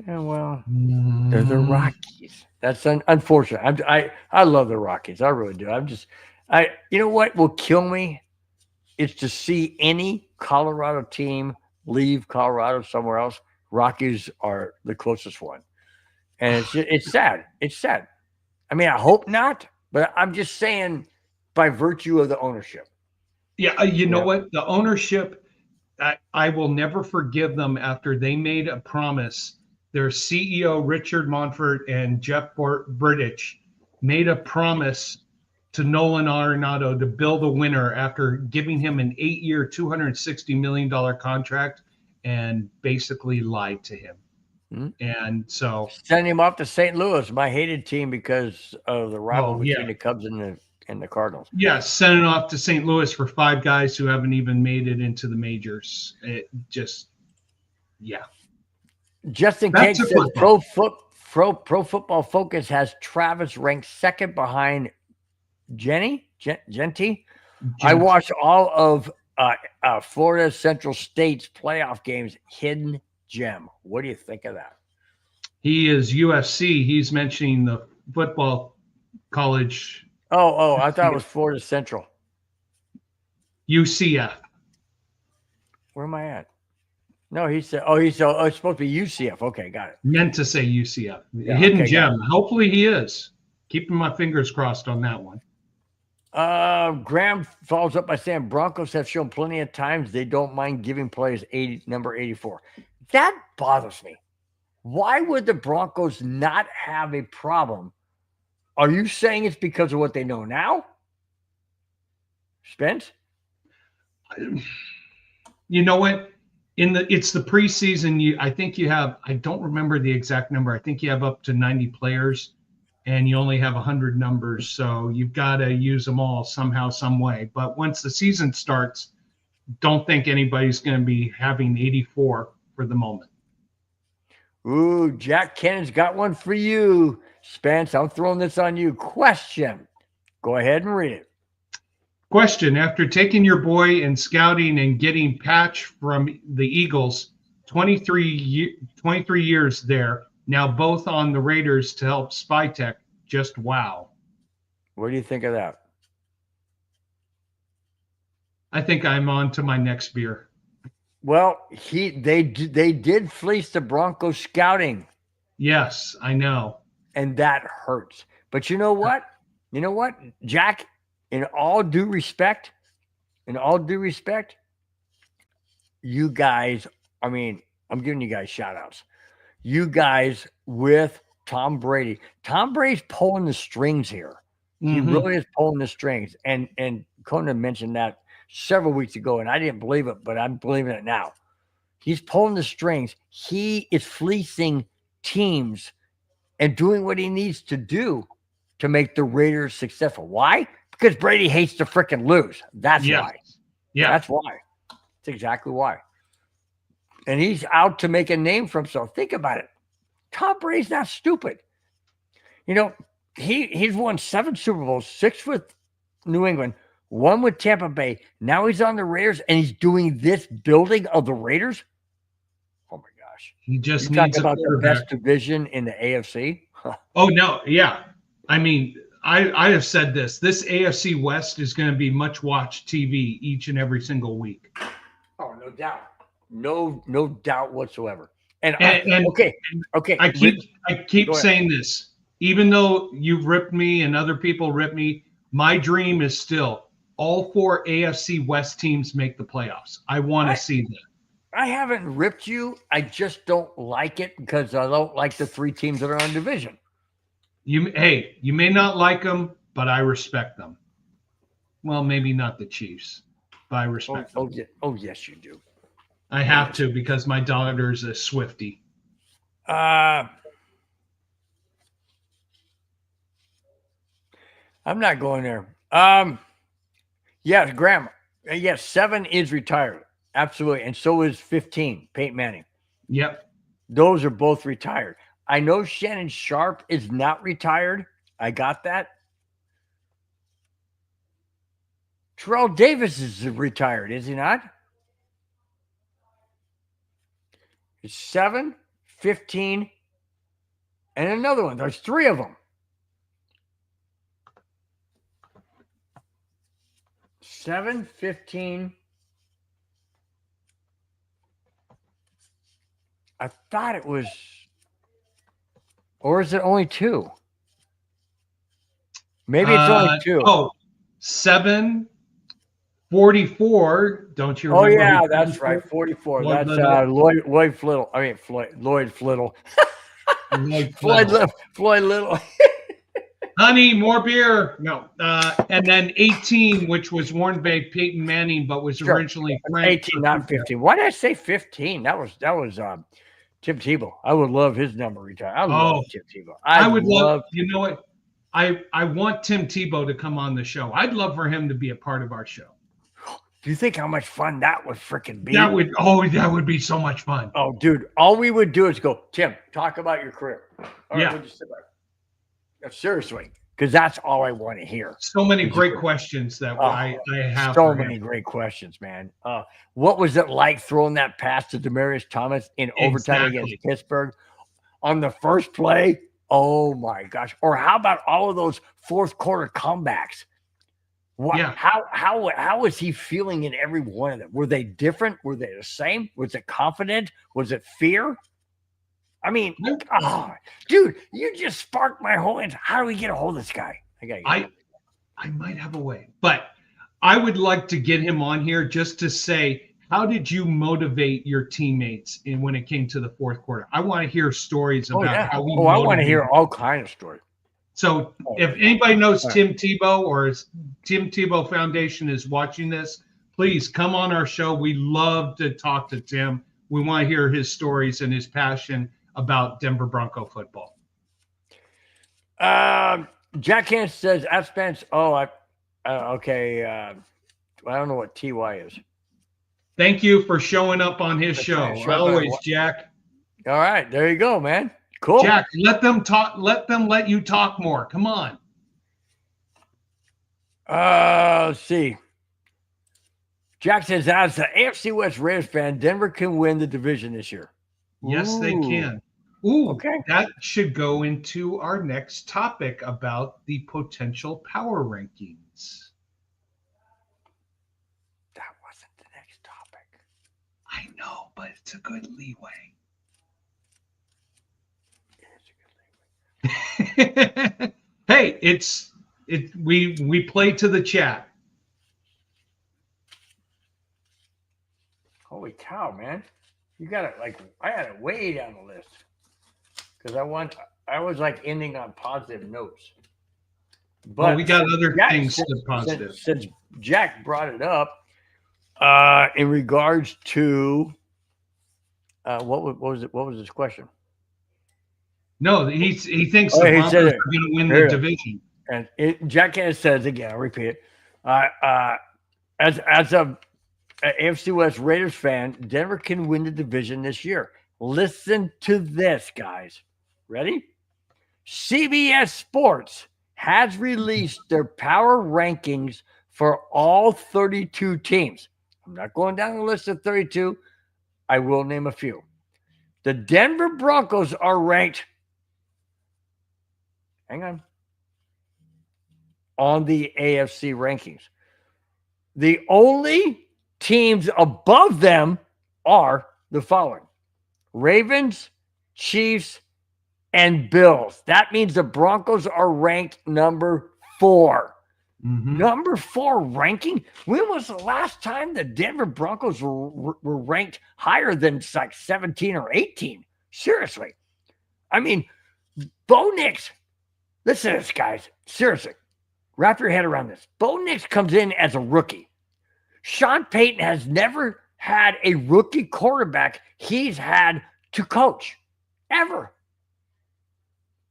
Yeah, well, they're the Rockies. That's unfortunate. I love the Rockies. I really do. You know what will kill me? It's to see any Colorado team leave Colorado somewhere else. Rockies are the closest one. And it's sad. It's sad. I mean, I hope not, but I'm just saying by virtue of the ownership. Yeah, you know what? The ownership, I will never forgive them after they made a promise. Their CEO, Richard Montfort, and Jeff Burdich made a promise to Nolan Arenado to build a winner after giving him an 8-year, $260 million contract and basically lied to him. Mm-hmm. And so send him off to St. Louis, my hated team, because of the rivalry between the Cubs and the Cardinals. Yeah, sending off to St. Louis for 5 guys who haven't even made it into the majors. It just, Justin Cage says Pro Football Focus has Travis ranked second behind Genty. I watched all of Florida Central State's playoff games. Hidden gem. What do you think of that? He is USC. He's mentioning the football college. Oh, I thought it was Florida Central. UCF. Where am I at? No, he said, it's supposed to be UCF. Okay, got it. Meant to say UCF. Hidden gem. Hopefully he is. Keeping my fingers crossed on that one. Graham follows up by saying Broncos have shown plenty of times they don't mind giving players number 84. That bothers me. Why would the Broncos not have a problem? Are you saying it's because of what they know now? Spence? You know what? It's the preseason. I think you have, I don't remember the exact number. I think you have up to 90 players and you only have 100 numbers. So you've got to use them all somehow, some way. But once the season starts, don't think anybody's going to be having 84 for the moment. Ooh, Jack Cannon's got one for you. Spence, I'm throwing this on you. Question. Go ahead and read it. Question. After taking your boy and scouting and getting Patch from the Eagles, 23 years there, now both on the Raiders to help Spytech, just wow. What do you think of that? I think I'm on to my next beer. Well, they did fleece the Broncos scouting. Yes, I know. And that hurts. But you know what? Jack, in all due respect, you guys, I mean, I'm giving you guys shout outs. You guys with Tom Brady. Tom Brady's pulling the strings here. Mm-hmm. He really is pulling the strings. And KONA mentioned that several weeks ago, and I didn't believe it, but I'm believing it now. He's pulling the strings. He is fleecing teams and doing what he needs to do to make the Raiders successful. Why? Because Brady hates to freaking lose. That's why. Yeah. That's why. That's exactly why. And he's out to make a name for himself. Think about it. Tom Brady's not stupid. You know, he's won 7 Super Bowls, 6 with New England, 1 with Tampa Bay. Now he's on the Raiders, and he's doing this building of the Raiders. Oh my gosh! He just you needs talk about the best division in the AFC. Oh no, yeah. I mean, I have said this. This AFC West is going to be much watched TV each and every single week. Oh, no doubt, no doubt whatsoever. And okay. I keep saying this. Even though you've ripped me and other people rip me, my dream is still all 4 AFC West teams make the playoffs. I want to see that. I haven't ripped you. I just don't like it because I don't like the 3 teams that are on division. You may not like them, but I respect them. Well, maybe not the Chiefs, but I respect them. Oh, yes, you do. I have to because my daughter's a Swiftie. I'm not going there. Yes, Graham. Yes, 7 is retired. Absolutely. And so is 15, Peyton Manning. Yep. Those are both retired. I know Shannon Sharp is not retired. I got that. Terrell Davis is retired, is he not? It's 7, 15, and another one. There's 3 of them. 7, 15. I thought it was, or is it only 2? Maybe it's only 2. Oh, 7, 44. Don't you remember? Oh, yeah, that's right. 44. That's Lloyd Flittle. I mean, Lloyd Flittle. Floyd Little. Honey, more beer. No. And then 18, which was worn by Peyton Manning, but was originally Frank. 18, not 15. Why did I say 15? That was Tim Tebow. I would love his number retired. I love Tim Tebow. I would love. You know what? I want Tim Tebow to come on the show. I'd love for him to be a part of our show. Do you think how much fun that would freaking be? That would be so much fun. Oh, dude, all we would do is go, Tim, talk about your career. All right, we'll just sit back. No, seriously, because that's all I want to hear. So many great questions that I have. So many great questions, man. What was it like throwing that pass to Demaryius Thomas in overtime against Pittsburgh on the first play? Oh my gosh! Or how about all of those fourth quarter comebacks? What? Yeah. How was he feeling in every one of them? Were they different? Were they the same? Was it confident? Was it fear? I mean, dude, you just sparked my whole interest. How do we get a hold of this guy? I might have a way, but I would like to get him on here just to say, how did you motivate your teammates when it came to the fourth quarter? I want to hear stories about how we. I want to hear all kinds of stories. So if anybody knows Tim Tebow or Tim Tebow Foundation is watching this, please come on our show. We love to talk to Tim. We want to hear his stories and his passion about Denver Bronco football. Jack Hans says, at Spence, okay. I don't know what TY is. Thank you for showing up on his show. Always, Jack. All right. There you go, man. Cool. Jack, let them talk. Let you talk more. Come on. Let's see. Jack says, as the AFC West Raiders fan, Denver can win the division this year. Yes, they can. Ooh, okay. That should go into our next topic about the potential power rankings. That wasn't the next topic. I know, but it's a good leeway. Hey, we play to the chat. Holy cow, man. You got it. I had it way down the list because I was ending on positive notes. But we got other things to positive. Since Jack brought it up, in regards to What was it? What was his question? No, he thinks Oh, the he Broncos said are it. going to win Here the it is. division. And Jackass says again, I'll repeat it. As a AFC West Raiders fan, Denver can win the division this year. Listen to this, guys. Ready? CBS Sports has released their power rankings for all 32 teams. I'm not going down the list of 32. I will name a few. The Denver Broncos are ranked, hang on the AFC rankings. The only teams above them are the following: Ravens, Chiefs, and Bills. That means the Broncos are ranked number 4. Mm-hmm. Number 4 ranking? When was the last time the Denver Broncos were ranked higher than like 17 or 18? Seriously. I mean, Bo Nix, listen to this, guys. Seriously. Wrap your head around this. Bo Nix comes in as a rookie. Sean Payton has never had a rookie quarterback he's had to coach, ever.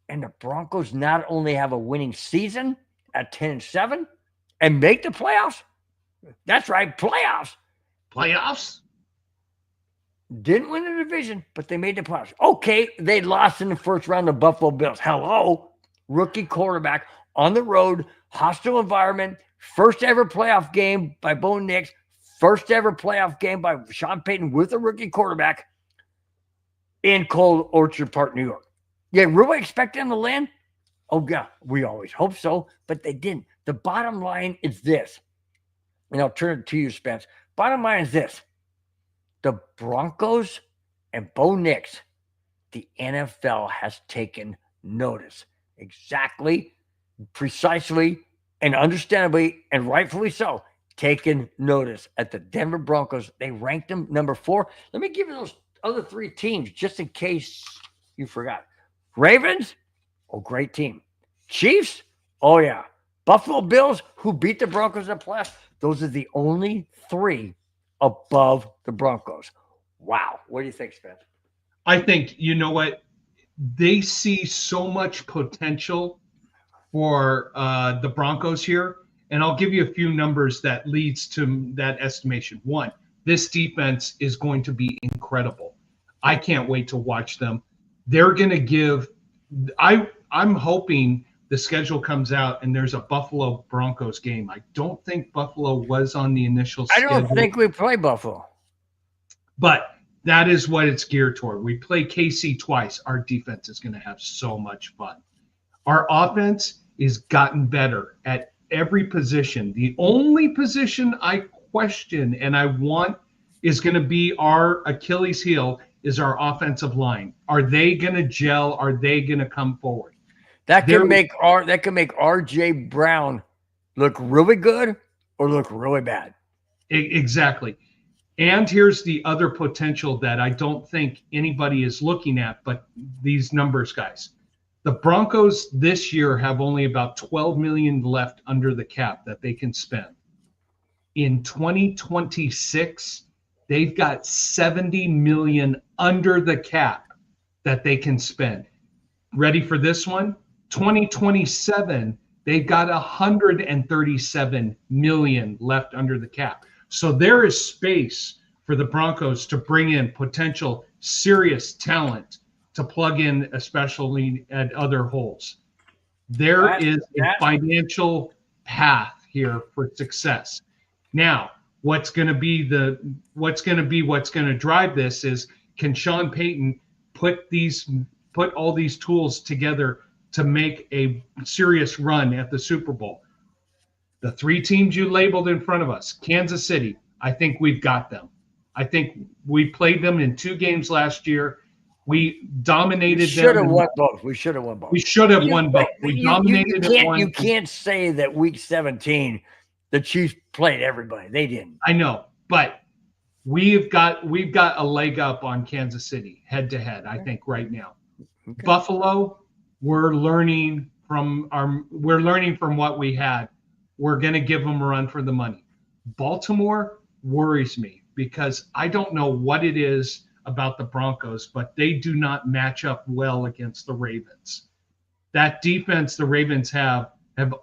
And the Broncos not only have a winning season at 10-7 and make the playoffs. That's right, playoffs. Playoffs? Didn't win the division, but they made the playoffs. Okay, they lost in the first round to Buffalo Bills. Hello, rookie quarterback on the road, hostile environment, first ever playoff game by Bo Nix, first ever playoff game by Sean Payton with a rookie quarterback in cold Orchard Park, New York. Yeah, really expect them to land? Oh, yeah, we always hope so, but they didn't. The bottom line is this, and I'll turn it to you, Spence. Bottom line is this. The Broncos and Bo Nix, the NFL has taken notice. Exactly, precisely, and understandably, and rightfully so, taken notice at the Denver Broncos. They ranked them number 4. Let me give you those other 3 teams just in case you forgot. Ravens, oh, great team. Chiefs, oh, yeah. Buffalo Bills, who beat the Broncos in the playoffs. Those are the only 3 above the Broncos. Wow. What do you think, Spence? I think, you know what? They see so much potential for the Broncos here. And I'll give you a few numbers that leads to that estimation. 1, this defense is going to be incredible. I can't wait to watch them. They're going to give – I'm hoping the schedule comes out and there's a Buffalo Broncos game. I don't think Buffalo was on the initial schedule. I don't think we play Buffalo. But that is what it's geared toward. We play KC twice. Our defense is going to have so much fun. Our offense is gotten better at every position. The only position I question and I want is going to be our Achilles heel is our offensive line. Are they going to gel? Are they going to come forward? That can make RJ Brown look really good or look really bad. Exactly. And here's the other potential that I don't think anybody is looking at, but these numbers, guys. The Broncos this year have only about $12 million left under the cap that they can spend. In 2026, they've got $70 million under the cap that they can spend. Ready for this one? 2027, they've got $137 million left under the cap. So there is space for the Broncos to bring in potential serious talent to plug in, especially at other holes. There is a financial path here for success. Now, what's going to drive this is, can Sean Payton put all these tools together to make a serious run at the Super Bowl? The 3 teams you labeled in front of us, Kansas City, I think we've got them. I think we played them in 2 games last year. We dominated them. We should have won both. We should have won both. We dominated it. You can't say that week 17 the Chiefs played everybody. They didn't. I know, but we've got a leg up on Kansas City head to head, I think, right now. Okay. Buffalo, we're learning from what we had. We're going to give them a run for the money. Baltimore worries me because I don't know what it is about the Broncos, but they do not match up well against the Ravens. That defense the Ravens have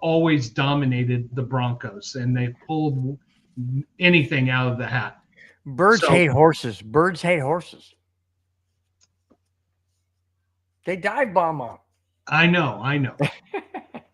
always dominated the Broncos, and they pulled anything out of the hat. Birds hate horses. Birds hate horses. They dive bomb them. I know.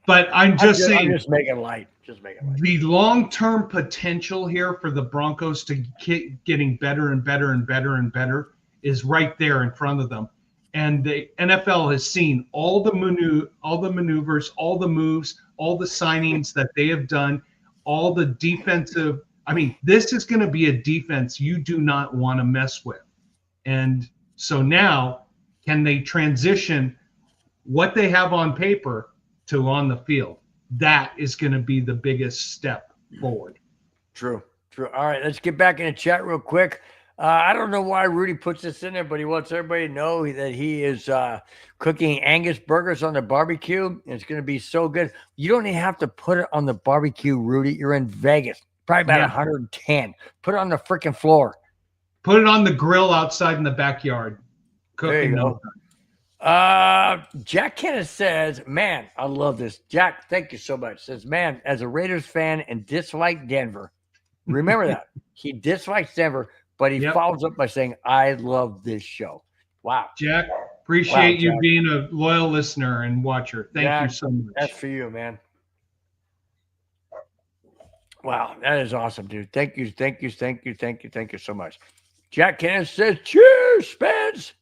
But I'm just saying. I'm just making light. The long-term potential here for the Broncos to keep getting better and better and better and better is right there in front of them. And the NFL has seen all the maneuvers, all the moves, all the signings that they have done, all the defensive. I mean, this is going to be a defense you do not want to mess with. And so now, can they transition what they have on paper to on the field? That is going to be the biggest step forward. True. All right, let's get back in the chat real quick. I don't know why Rudy puts this in there, but he wants everybody to know that he is cooking Angus burgers on the barbecue. It's going to be so good. You don't even have to put it on the barbecue, Rudy. You're in Vegas. Probably about 110. Put it on the freaking floor. Put it on the grill outside in the backyard. Cooking. There you go. Jack Kenneth says, man, I love this. Jack, thank you so much. Says, man, as a Raiders fan and dislike Denver, remember that. He dislikes Denver, but he follows up by saying, I love this show. Wow. Jack, appreciate you being a loyal listener and watcher. Thank you so much. That's for you, man. Wow, that is awesome, dude. Thank you so much. Jack Kenneth says, cheers, Spence.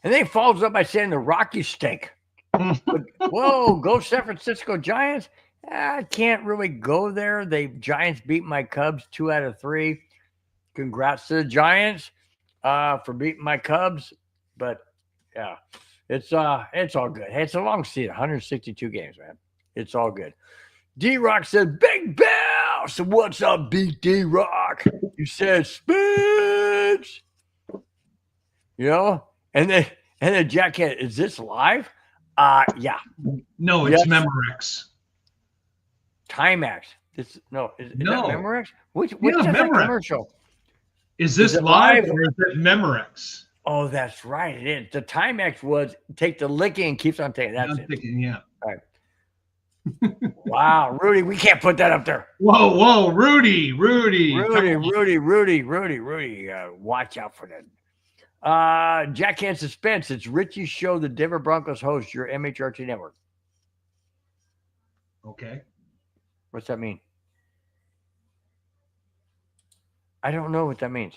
And then he follows up by saying the Rocky steak. Whoa, go San Francisco Giants. I can't really go there. The Giants beat my Cubs 2 out of 3. Congrats to the Giants for beating my Cubs. But yeah, it's all good. Hey, it's a long season, 162 games, man. It's all good. D-Rock said, Big Bill. So what's up, Big D-Rock? You said Spence. You know? And then Jack, is this live? Yeah. No, it's Memorex. Timex. Is that Memorex? Which commercial? Is this live or is it Memorex? Oh, that's right. It is. The Timex was take the licking and keeps on taking. That's it. Yeah. All right. Wow, Rudy, we can't put that up there. Whoa, Rudy. Watch out for that. Jack and Suspense. It's Richie's show. The Denver Broncos host your MHRT network. Okay. What's that mean? I don't know what that means.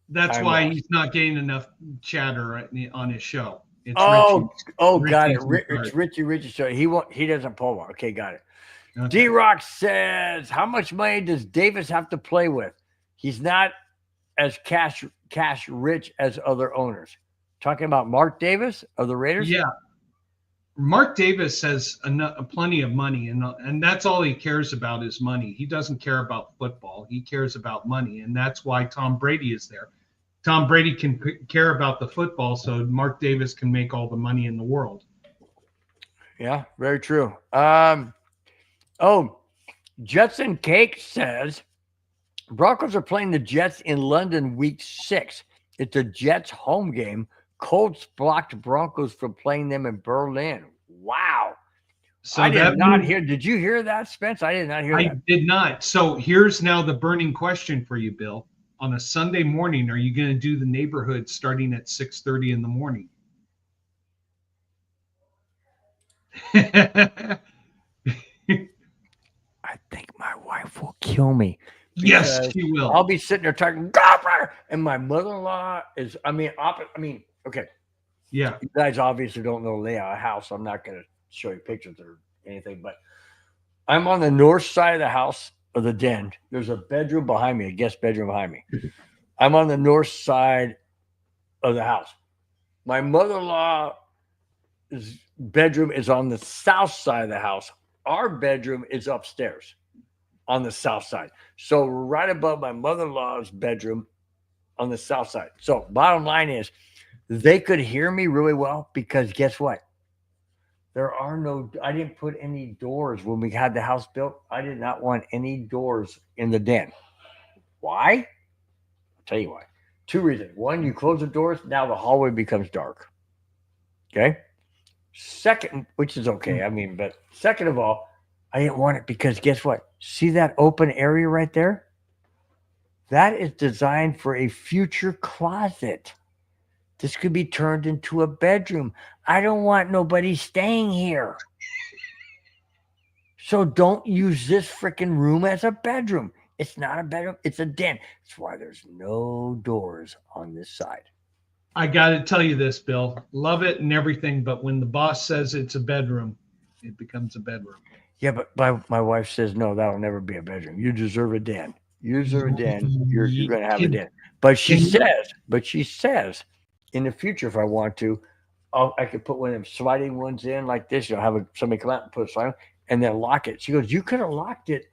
That's why he's not getting enough chatter on his show. It's got it. It's Richie show. He doesn't pull one. Okay, got it. Okay. D-Rock says, how much money does Davis have to play with? He's not as cash rich as other owners. Talking about Mark Davis of the Raiders? Yeah. Mark Davis has plenty of money, and that's all he cares about is money. He doesn't care about football. He cares about money, and that's why Tom Brady is there. Tom Brady can care about the football, so Mark Davis can make all the money in the world. Yeah, very true. Judson Cake says, Broncos are playing the Jets in London week 6. It's a Jets home game. Colts blocked Broncos from playing them in Berlin. Wow. So I did not hear. Did you hear that, Spence? I did not hear that. I did not. So here's now the burning question for you, Bill. On a Sunday morning, are you going to do the neighborhood starting at 6:30 in the morning? I think my wife will kill me. Yes, she will. I'll be sitting there talking, and my mother-in-law is, okay. Yeah. You guys obviously don't know the layout of the house. I'm not going to show you pictures or anything, but I'm on the north side of the house of the den. There's a bedroom behind me, a guest bedroom behind me. I'm on the north side of the house. My mother-in-law's bedroom is on the south side of the house. Our bedroom is upstairs on the south side. So right above my mother-in-law's bedroom on the south side. So bottom line is they could hear me really well because guess what? I didn't put any doors when we had the house built. I did not want any doors in the den. Why? I'll tell you why. 2 reasons. One, you close the doors, now the hallway becomes dark. Okay. Second, which is okay. I mean, but second of all, I didn't want it because guess what? See that open area right there? That is designed for a future closet. This could be turned into a bedroom. I don't want nobody staying here. So don't use this freaking room as a bedroom. It's not a bedroom. It's a den. That's why there's no doors on this side. I got to tell you this, Bill. Love it and everything, but when the boss says it's a bedroom, it becomes a bedroom. Yeah, but my wife says, no, that'll never be a bedroom. You deserve a den. You deserve a den. You're going to have a den. But she says, in the future, if I want to, I could put one of them sliding ones in like this. You'll have somebody come out and put a slide and then lock it. She goes, you could have locked it,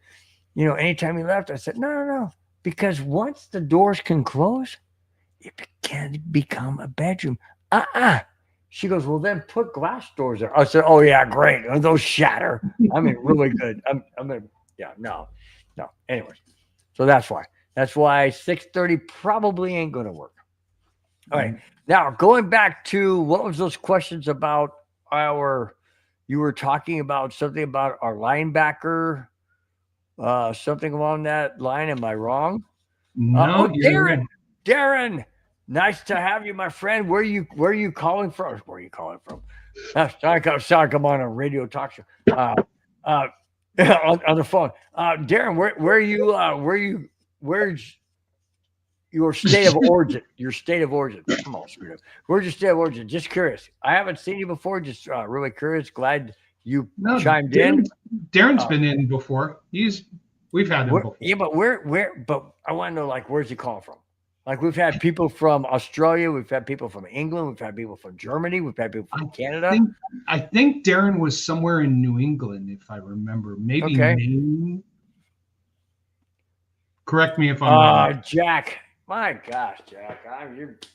anytime you left. I said, no. Because once the doors can close, it can become a bedroom. She goes, well, then put glass doors there. I said, oh, yeah, great. Those shatter. I mean, really good. I'm going to, no. Anyways, so that's why. That's why 6:30 probably ain't going to work. All right. Now, going back to what was those questions about you were talking about something about our linebacker, something along that line. Am I wrong? No, Darren, nice to have you, my friend. Where are you calling from? Where are you calling from? Sorry, I'm on a radio talk show. On the phone. Darren, where's your state of origin? Your state of origin. Come on, screw up. Where's your state of origin? Just curious. I haven't seen you before. Just really curious. Glad you chimed in. Darren's been in before. We've had him before. Yeah, but but I want to know, like, where's he calling from? Like, we've had people from Australia, we've had people from England, we've had people from Germany, we've had people from Canada. I think Darren was somewhere in New England, if I remember. Maybe Maine. Correct me if I'm wrong. Jack. My gosh, Jack.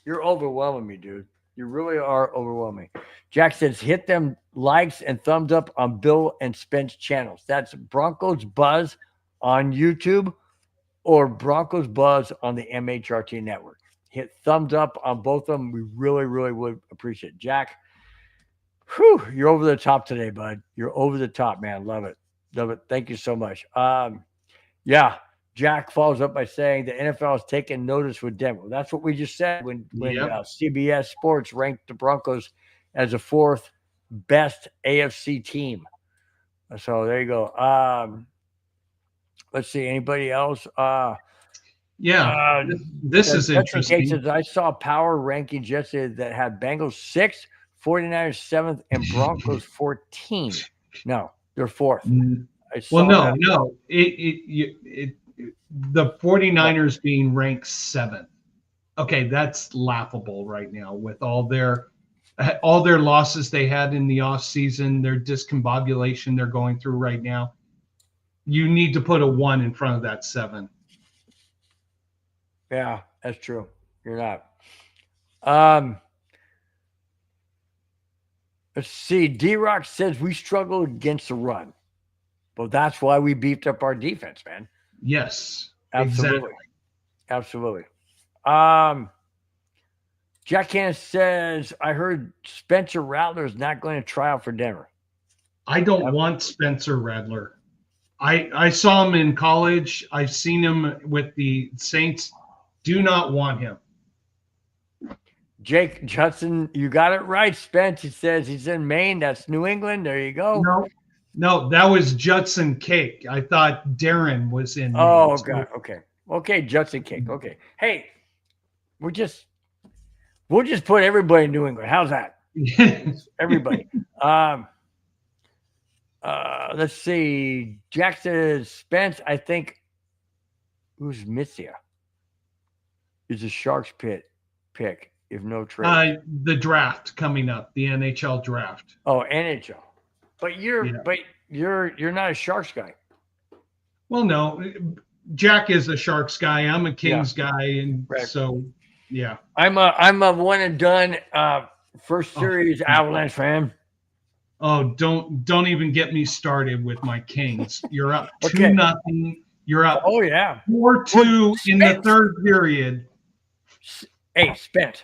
You're overwhelming me, dude. You really are overwhelming. Jack says, hit them likes and thumbs up on Bill and Spence channels. That's Broncos Buzz on YouTube or Broncos Buzz on the MHRT network. Hit thumbs up on both of them. We really, really would appreciate it. Jack, you're over the top today, bud. You're over the top, man. Love it. Love it. Thank you so much. Jack follows up by saying the NFL has taken notice with Denver. That's what we just said when CBS Sports ranked the Broncos as the 4th best AFC team. So there you go. Let's see. Anybody else? This is interesting. Says, I saw power rankings yesterday that had Bengals 6th, 49ers 7th, and Broncos 14. No, they're 4th. No. The 49ers being ranked 7th. Okay, that's laughable right now with all their losses they had in the offseason, their discombobulation they're going through right now. You need to put a 1 in front of that 7. Yeah, that's true. You're not. Let's see. D-Rock says we struggle against the run. Well, that's why we beefed up our defense, man. Yes, absolutely. Exactly. Absolutely. Jack Cannon says, I heard Spencer Rattler is not going to try out for Denver. I don't want Spencer Rattler. I saw him in college. I've seen him with the Saints. Do not want him. Jake Judson, you got it right, Spence. He says he's in Maine. That's New England. There you go. No, that was Judson Cake. I thought Darren was in Maine. Oh, God. Okay, Judson Cake. Okay. Hey, we'll just put everybody in New England. How's that? Everybody. Let's see. Jack says, Spence, I think, who's Mithia? Is a Sharks pick if no trade. The draft coming up, the NHL draft. Oh, NHL. But you're not a Sharks guy. Well, no. Jack is a Sharks guy. I'm a Kings guy, and so yeah. I'm a one and done first series Avalanche fan. Oh, don't even get me started with my Kings. You're up 2-0. You're up 4-2 in the third period. Hey, Spence,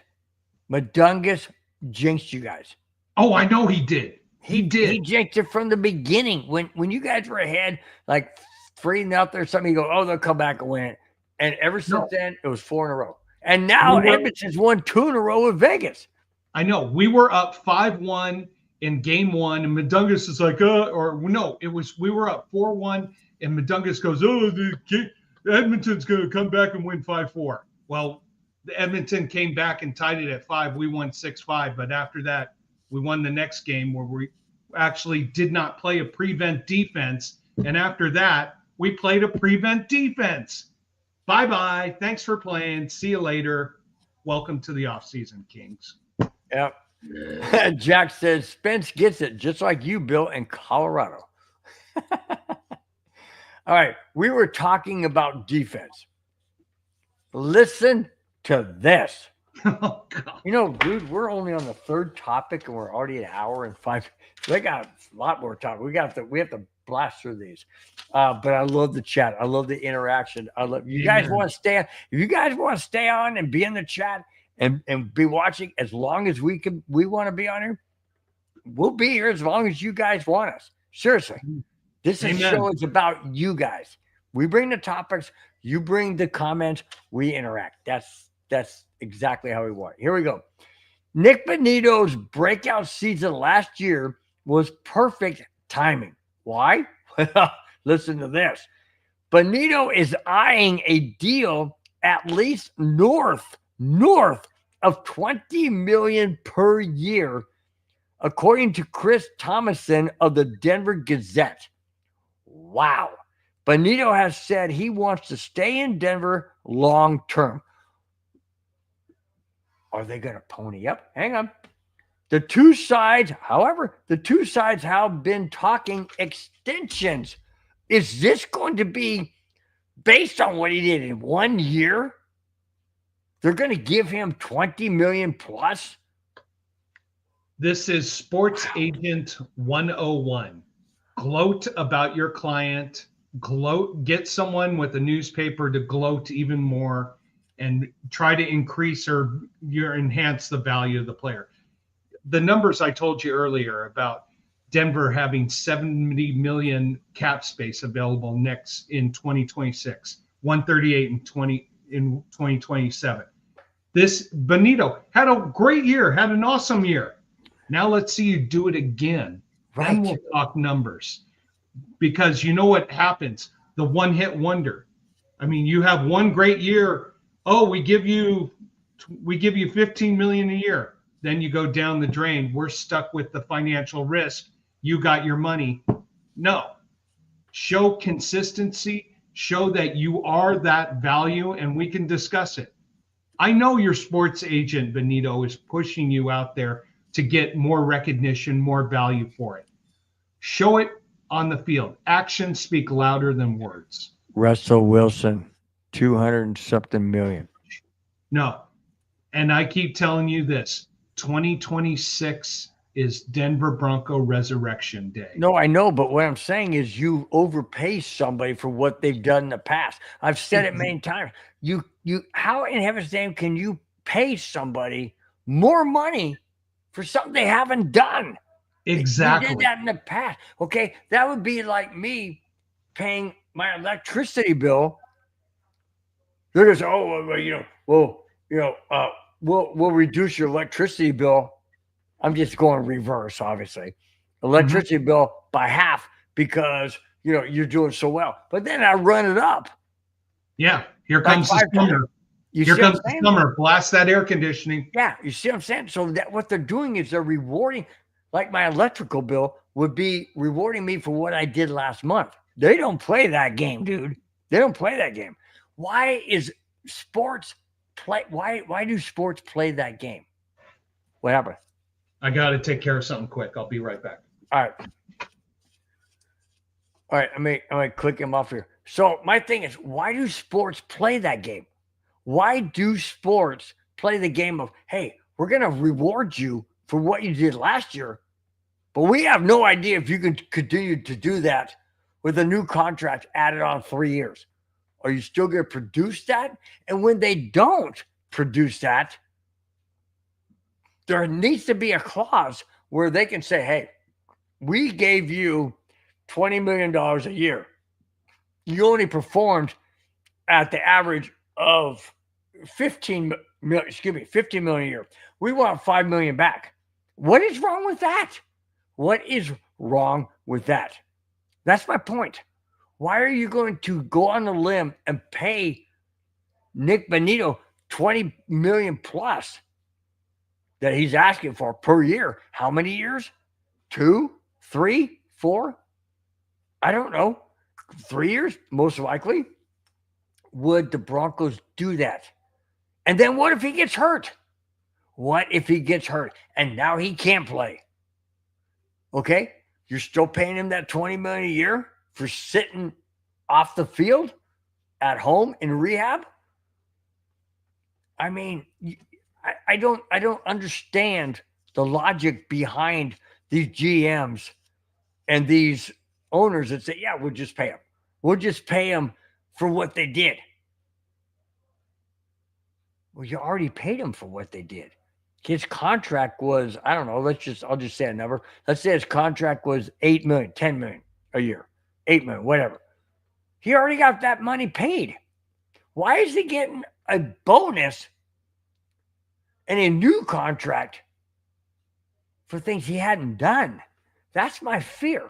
Madungus jinxed you guys. Oh, I know he did. He did. He jinxed it from the beginning. When you guys were ahead, like 3-0 or something, you go, oh, they'll come back and win it. And ever since then, it was 4 in a row. And now Edmonton's won 2 in a row with Vegas. I know. We were up 5-1 in game 1, and Madungus is like, we were up 4-1, and Madungus goes, Edmonton's going to come back and win 5-4. Well, the Edmonton came back and tied it at 5. We won 6-5, but after that, we won the next game where we actually did not play a prevent defense, and after that, we played a prevent defense. Bye-bye. Thanks for playing. See you later. Welcome to the offseason, Kings. Yep. Jack says, Spence gets it just like you, Bill, in Colorado. All right. We were talking about defense. Listen to this. Oh, God. You know, dude, we're only on the 3rd topic and we're already an hour and 5. They got a lot more time. We have to blast through these. But I love the chat. I love the interaction. I love you guys want to stay on. If you guys want to stay on and be in the chat and be watching as long as we want to be on here, we'll be here as long as you guys want us. Seriously. This show is about you guys. We bring the topics, you bring the comments, we interact. That's exactly how we want it. Here we go. Nick Bonito's breakout season last year was perfect timing. Why? Listen to this. Bonito is eyeing a deal at least north of $20 million per year, according to Chris Thomason of the Denver Gazette. Wow. Bonito has said he wants to stay in Denver long term. Are they going to pony up? Hang on. The two sides have been talking extensions. Is this going to be based on what he did in 1 year? They're going to give him $20 million plus? This is Sports Agent 101. Gloat about your client. Get someone with a newspaper to gloat even more and try to increase or enhance the value of the player. The numbers I told you earlier about Denver having $70 million cap space available next in 2026, 138 in 2027. This Bonito had a great year, had an awesome year. Now let's see you do it again. Right. Then we'll talk numbers. Because you know what happens? The one-hit wonder. I mean, you have one great year. Oh, we give you $15 million a year. Then you go down the drain. We're stuck with the financial risk. You got your money. No. Show consistency. Show that you are that value, and we can discuss it. I know your sports agent, Bonito, is pushing you out there to get more recognition, more value for it. Show it on the field. Actions speak louder than words. Russell Wilson, 200-something million. No. And I keep telling you this, 2026 is Denver Bronco Resurrection Day. No, I know, but what I'm saying is you overpay somebody for what they've done in the past. I've said it many times. How in heaven's name can you pay somebody more money for something they haven't done? Exactly. You did that in the past. Okay, that would be like me paying my electricity bill. They're just, we'll reduce your electricity bill. I'm just going reverse, obviously. Electricity bill by half because you're doing so well. But then I run it up. Yeah, here comes the summer. Here comes the summer. Blast that air conditioning. Yeah, you see what I'm saying? So that what they're doing is they're rewarding. Like my electrical bill would be rewarding me for what I did last month. They don't play that game, dude. They don't play that game. Why do sports play that game? What happened? I got to take care of something quick. I'll be right back. All right. I might click him off here. So my thing is, why do sports play that game? Why do sports play the game of, hey, we're going to reward you for what you did last year, but we have no idea if you can continue to do that with a new contract added on 3 years. Are you still going to produce that? And when they don't, produce that. There needs to be a clause where they can say, hey, we gave you $20 million a year. You only performed at the average of 15 million a year. We want $5 million back. What is wrong with that? What is wrong with that? That's my point. Why are you going to go on a limb and pay Nick Bonito $20 million plus that he's asking for per year? How many years? 2, 3, 4? I don't know. 3 years, most likely. Would the Broncos do that? And then what if he gets hurt? What if he gets hurt and now he can't play? Okay, you're still paying him that $20 million a year for sitting off the field at home in rehab? I mean, I don't understand the logic behind these GMs and these owners that say, yeah, we'll just pay him. We'll just pay him for what they did. Well, you already paid him for what they did. His contract was, I don't know, I'll just say a number. Let's say his contract was $8 million, $10 million a year, $8 million, whatever. He already got that money paid. Why is he getting a bonus and a new contract for things he hadn't done? That's my fear.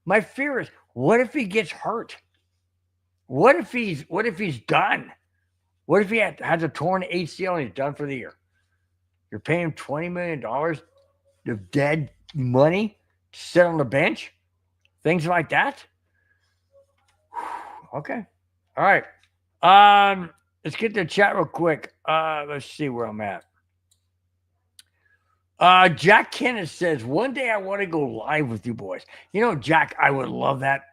My fear is, what if he gets hurt? What if he's done? What if he has a torn ACL and he's done for the year? You're paying him $20 million of dead money to sit on the bench? Things like that? Okay. All right. Let's get to the chat real quick. Let's see where I'm at. Jack Kenneth says, one day I want to go live with you boys. You know, Jack, I would love that.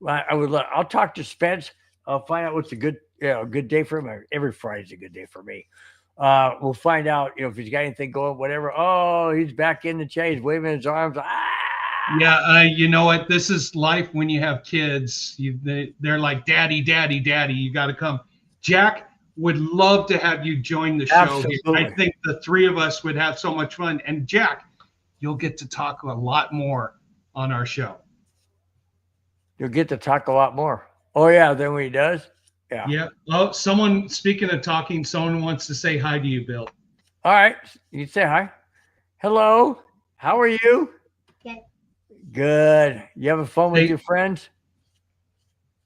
I'll talk to Spence. I'll find out what's a good day for him. Every Friday's a good day for me. We'll find out, if he's got anything going, whatever. Oh, he's back in the chat. He's waving his arms. Yeah, you know what? This is life when you have kids. They're like, daddy, daddy, daddy. You got to come. Jack would love to have you join the show. Absolutely. I think the three of us would have so much fun. And Jack, you'll get to talk a lot more on our show. You'll get to talk a lot more. Oh, yeah, than when he does? Yeah. Yeah. Oh, speaking of talking, someone wants to say hi to you, Bill. All right. You can say hi. Hello. How are you? Good. Good. You having fun with your friends?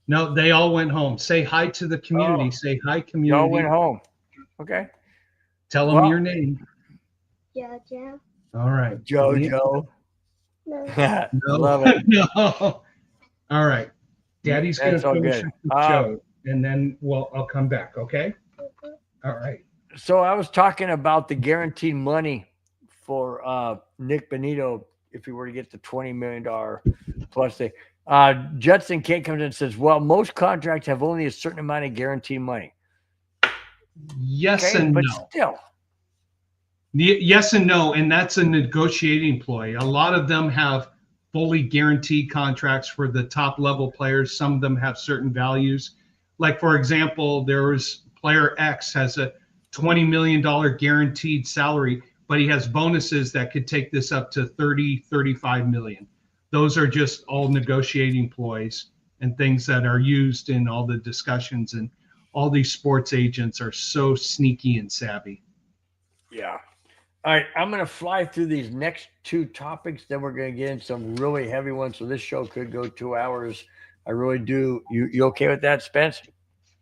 No, they all went home. Say hi to the community. Oh. Say hi, community. They all went home. Okay. Tell them your name. Jojo. All right. Jojo. No. No. Love it. No. All right. Daddy's going to finish the show, and then I'll come back, okay? All right. So I was talking about the guaranteed money for Nick Bonito if he were to get the $20 million plus thing. Judson Kate comes in and says, well, most contracts have only a certain amount of guaranteed money. Yes and but no. Still. Yes and no, and that's a negotiating ploy. A lot of them have fully guaranteed contracts for the top level players. Some of them have certain values. Like, for example, there's player X has a $20 million guaranteed salary, but he has bonuses that could take this up to 30, 35 million. Those are just all negotiating ploys and things that are used in all the discussions, and all these sports agents are so sneaky and savvy. Yeah. All right, I'm going to fly through these next two topics. Then we're going to get in some really heavy ones. So this show could go 2 hours. I really do. You okay with that, Spence?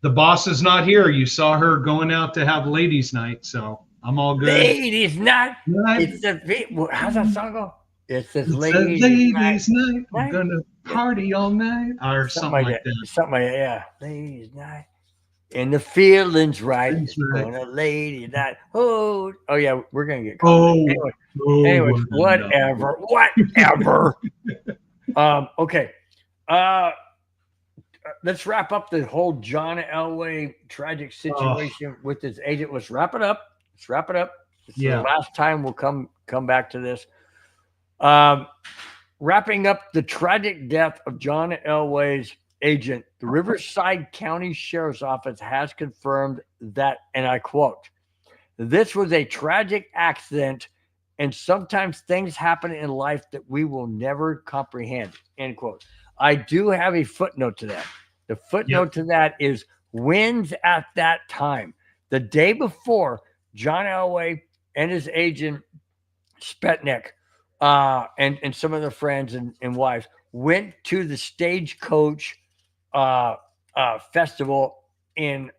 The boss is not here. You saw her going out to have ladies' night, so I'm all good. Ladies' night. It's the how's that song go? It's this ladies' night. We're gonna party all night, or something like that. Something like that. Yeah, ladies' night. And the feeling's right. It's right. on a lady night. Oh yeah, we're gonna get caught. Anyway, whatever. Okay. Let's wrap up the whole John Elway tragic situation with his agent. Let's wrap it up. This is the last time we'll come back to this. Wrapping up the tragic death of John Elway's agent, the Riverside County Sheriff's Office has confirmed that, and I quote, This was a tragic accident, and sometimes things happen in life that we will never comprehend. End quote. I do have a footnote to that. The footnote to that is winds at that time. The day before, John Elway and his agent Spetnek and some of their friends and wives went to the Stagecoach festival in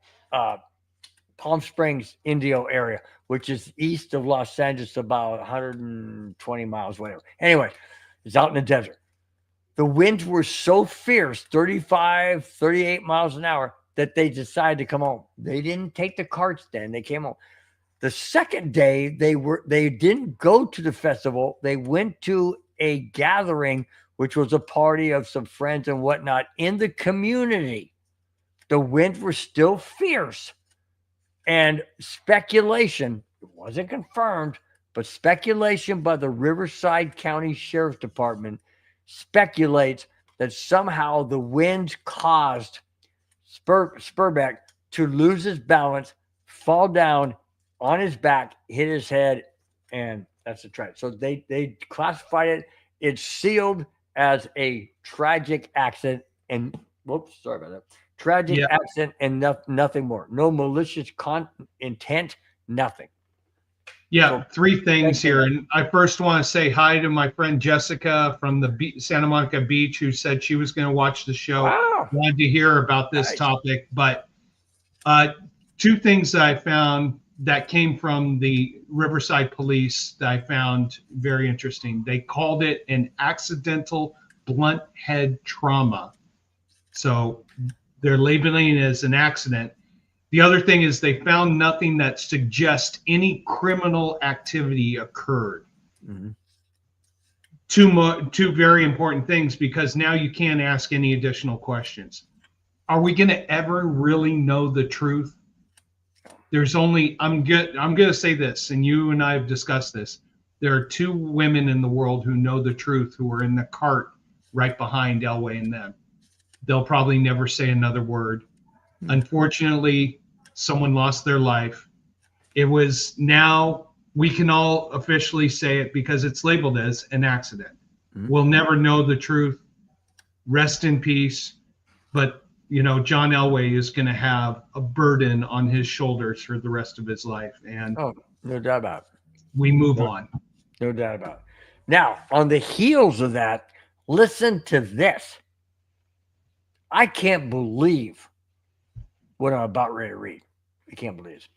Palm Springs, Indio area, which is east of Los Angeles, about 120 miles, whatever. Anyway, it's out in the desert. The winds were so fierce, 35, 38 miles an hour, that they decided to come home. They didn't take the carts then. They came home. The second day, they didn't go to the festival. They went to a gathering, which was a party of some friends and whatnot in the community. The winds were still fierce. And speculation, it wasn't confirmed, but speculation by the Riverside County Sheriff's Department speculates that somehow the winds caused Spurbeck to lose his balance, fall down on his back, hit his head, and that's the tragedy. So they classified it. It's sealed as a tragic accident, and whoops, sorry about that. Tragic accident and nothing more. No malicious intent, nothing. Yeah, So, three things here. And I first want to say hi to my friend Jessica from the Santa Monica Beach, who said she was going to watch the show. Wow. Wanted to hear about this topic. But two things that I found that came from the Riverside Police that I found very interesting. They called it an accidental blunt head trauma. So they're labeling it as an accident. The other thing is they found nothing that suggests any criminal activity occurred. Mm-hmm. Two very important things, because now you can't ask any additional questions. Are we going to ever really know the truth? There's only, I'm going to say this, and you and I have discussed this. There are two women in the world who know the truth, who are in the cart right behind Elway and them. They'll probably never say another word. Unfortunately, someone lost their life. It was, now we can all officially say it because it's labeled as an accident. We'll never know the truth. Rest in peace. But, you know, John Elway is going to have a burden on his shoulders for the rest of his life. And no doubt about it. We move on. No doubt about it. Now, on the heels of that, listen to this. I can't believe what I'm about ready to read. I can't believe it.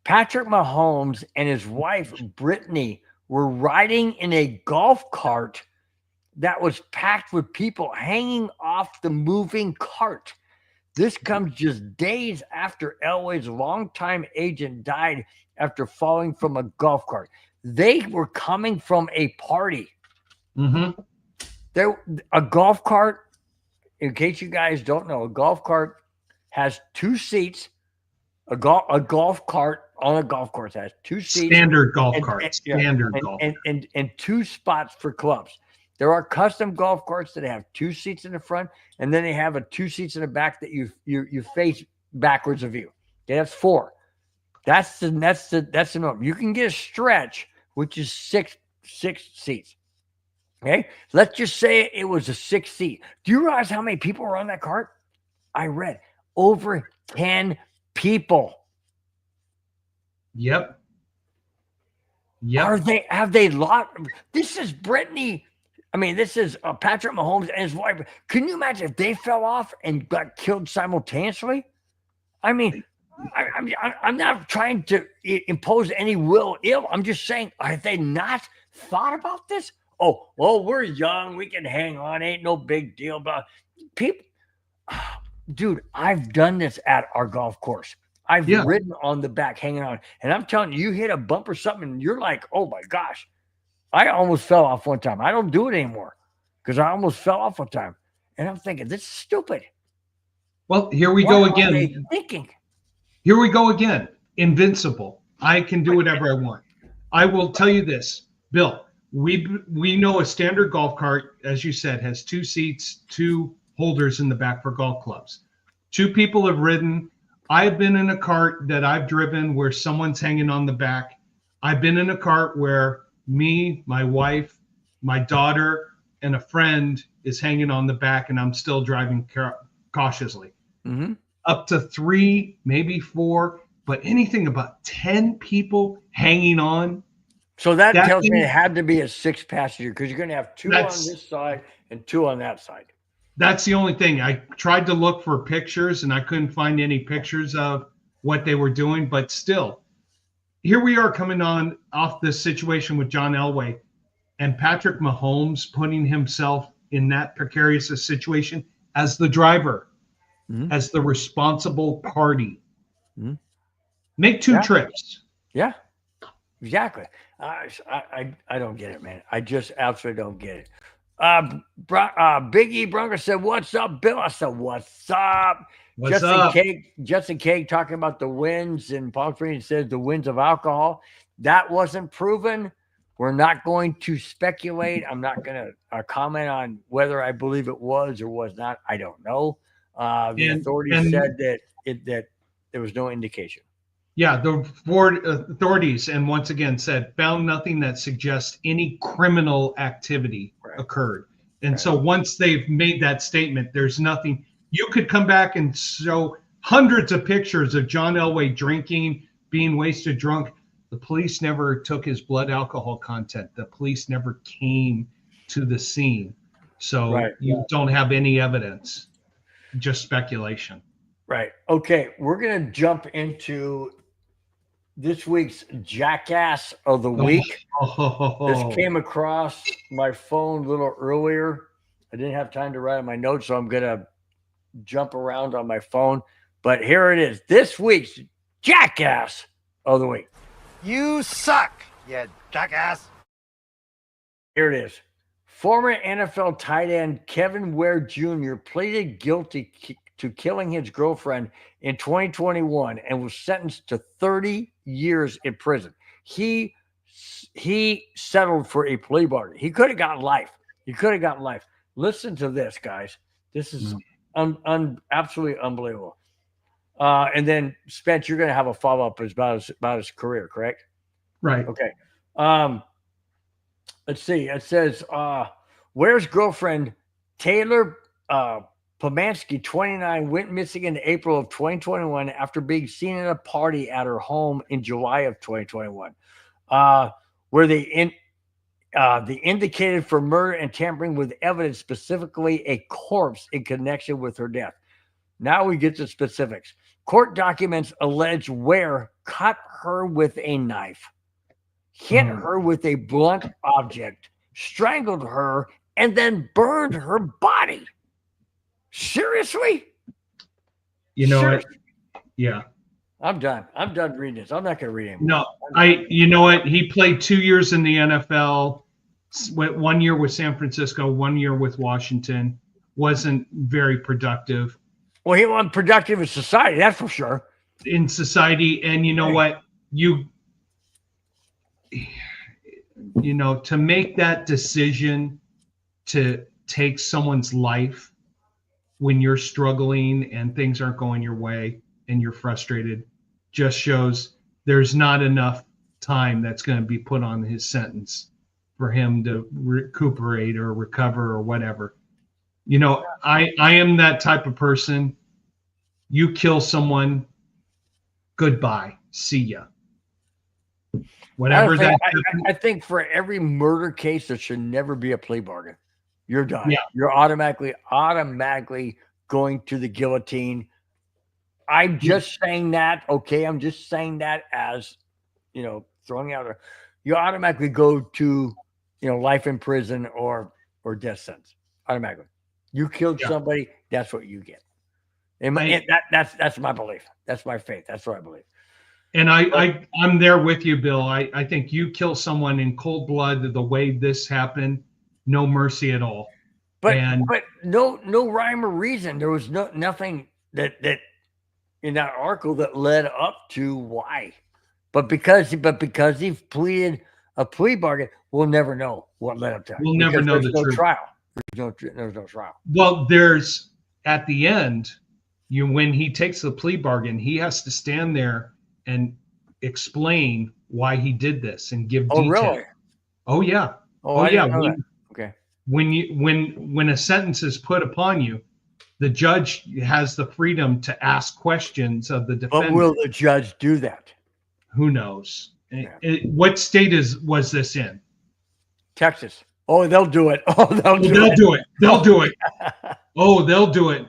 Patrick Mahomes and his wife, Brittany, were riding in a golf cart that was packed with people hanging off the moving cart. This comes just days after Elway's longtime agent died after falling from a golf cart. They were coming from a party. Mm-hmm. A golf cart, in case you guys don't know, a golf cart has two seats. A golf cart on a golf course has two seats. Standard golf cart. And two spots for clubs. There are custom golf carts that have two seats in the front, and then they have two seats in the back that you face backwards of you. That's four. That's the norm. You can get a stretch, which is six seats. Okay, let's just say it was a 6 seat. Do you realize how many people were on that cart? I read over 10 people. Yep. Have they lost? This is Brittany. I mean, this is Patrick Mahomes and his wife. Can you imagine if they fell off and got killed simultaneously? I mean, I'm not trying to impose any will ill. I'm just saying, have they not thought about this? Oh, well, we're young. We can hang on. Ain't no big deal. But people, dude, I've done this at our golf course. I've ridden on the back, hanging on. And I'm telling you, you hit a bump or something, and you're like, oh, my gosh. I almost fell off one time. I don't do it anymore because I almost fell off one time. And I'm thinking, this is stupid. Well, here we go again. What are they thinking? Here we go again. Invincible. I can do whatever I want. I will tell you this, Bill. We know a standard golf cart, as you said, has two seats, two holders in the back for golf clubs. Two people have ridden. I've been in a cart that I've driven where someone's hanging on the back. I've been in a cart where me, my wife, my daughter, and a friend is hanging on the back, and I'm still driving cautiously. Mm-hmm. Up to 3, maybe 4, but anything about 10 people hanging on. So that tells me it had to be a 6-passenger, because you're going to have 2 on this side and 2 on that side. That's the only thing. I tried to look for pictures, and I couldn't find any pictures of what they were doing. But still, here we are coming on off this situation with John Elway, and Patrick Mahomes putting himself in that precarious a situation as the driver, as the responsible party. Make 2 trips. Yeah, exactly. I don't get it, man. I just absolutely don't get it. Big E Bronco said, "What's up, Bill?" I said, "What's up?" Justin Cake talking about the winds, and Palm Springs says the winds of alcohol. That wasn't proven. We're not going to speculate. I'm not going to comment on whether I believe it was or was not. I don't know. The authorities said that there was no indication. Yeah, the authorities, and once again said, found nothing that suggests any criminal activity occurred. And so once they've made that statement, there's nothing. You could come back and show hundreds of pictures of John Elway drinking, being wasted drunk. The police never took his blood alcohol content. The police never came to the scene. So you don't have any evidence, just speculation. Right. Okay, we're going to jump into this week's Jackass of the Week. This came across my phone a little earlier. I didn't have time to write on my notes, so I'm going to jump around on my phone. But here it is. This week's Jackass of the Week. You suck, you jackass. Here it is. Former NFL tight end Kevin Ware Jr. pleaded guilty to killing his girlfriend in 2021 and was sentenced to 30 years in prison. He settled for a plea bargain. He could have gotten life. Listen to this, guys. This is absolutely unbelievable. And then, Spence, you're going to have a follow-up about his career, correct? Right. Okay. Let's see. It says, Ware's girlfriend, Taylor Pomansky, 29, went missing in April of 2021 after being seen at a party at her home in July of 2021, where they indicated for murder and tampering with evidence, specifically a corpse in connection with her death. Now we get to specifics. Court documents allege Ware cut her with a knife, hit her with a blunt object, strangled her, and then burned her body. Seriously? You know what? Yeah. I'm done. I'm done reading this. I'm not going to read anymore. No, you know what? He played 2 years in the NFL, 1 year with San Francisco, 1 year with Washington. Wasn't very productive. Well, he wasn't productive in society, that's for sure. In society, and you know what? You know, to make that decision to take someone's life when you're struggling and things aren't going your way and you're frustrated just shows there's not enough time that's going to be put on his sentence for him to recuperate or recover or whatever. You know, I am that type of person. You kill someone, goodbye, see ya. Whatever that. I think for every murder case, there should never be a plea bargain. You're done. Yeah. You're automatically going to the guillotine. I'm just saying that. Okay, I'm just saying that as, you know, throwing out you automatically go to, you know, life in prison or death sentence. Automatically. You killed somebody, that's what you get. And that's my belief. That's my faith. That's what I believe. And I'm there with you, Bill. I think you kill someone in cold blood the way this happened, no mercy at all. But no rhyme or reason. There was nothing that in that article that led up to why. But because he pleaded a plea bargain, we'll never know what led up to it. We'll never know the truth. Trial. There's no trial. Well, there's at the end, when he takes the plea bargain, he has to stand there and explain why he did this and give Oh, detail. really? Oh yeah. Oh, I didn't know that. Okay. When a sentence is put upon you, the judge has the freedom to ask questions of the defendant. But will the judge do that? Who knows? Yeah. What state was this in? Texas. Oh, they'll do it. Oh, they'll do it. They'll do it. Oh, they'll do it.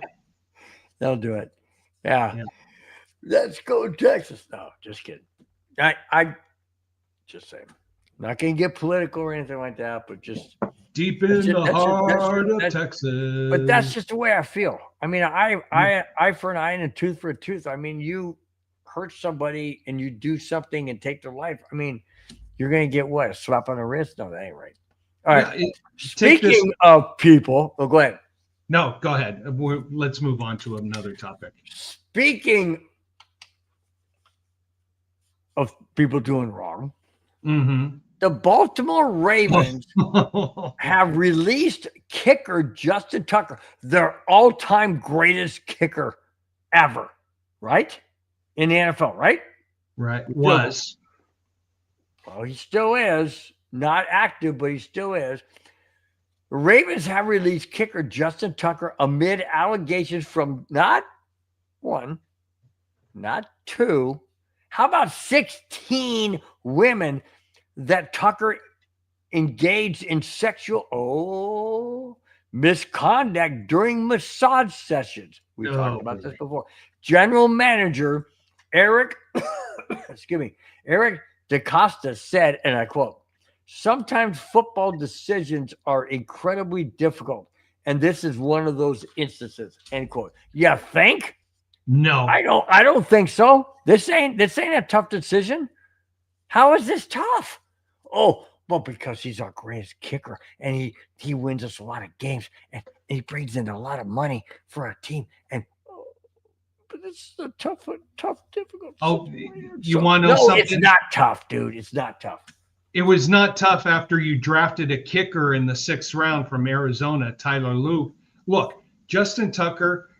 They'll do it. Yeah. Let's go to Texas. No, just kidding. I just saying. Not gonna get political or anything like that, but just deep in the heart of Texas. But that's just the way I feel. I mean, eye for an eye and a tooth for a tooth. I mean, you hurt somebody and you do something and take their life. I mean, you're gonna get what? A slap on the wrist? No, that ain't right. All right. Speaking of people, go ahead. No, go ahead. Let's move on to another topic. Speaking of people doing wrong, the Baltimore Ravens have released kicker Justin Tucker, their all-time greatest kicker ever, right? In the NFL, right? Right. Was. Well, he still is. Not active, but he still is. The Ravens have released kicker Justin Tucker amid allegations from not one, not two, how about 16 women that Tucker engaged in sexual misconduct during massage sessions. We talked about this before. General Manager Eric DaCosta said, and I quote, "Sometimes football decisions are incredibly difficult, and this is one of those instances." End quote. You think? No, I don't think so. This ain't a tough decision. How is this tough? Oh, well, because he's our greatest kicker, and he wins us a lot of games, and he brings in a lot of money for our team. And but it's a tough, difficult. Oh, you want to know something? It's not tough, dude. It's not tough. It was not tough after you drafted a kicker in the 6th round from Arizona, Tyler Lue. Look, Justin Tucker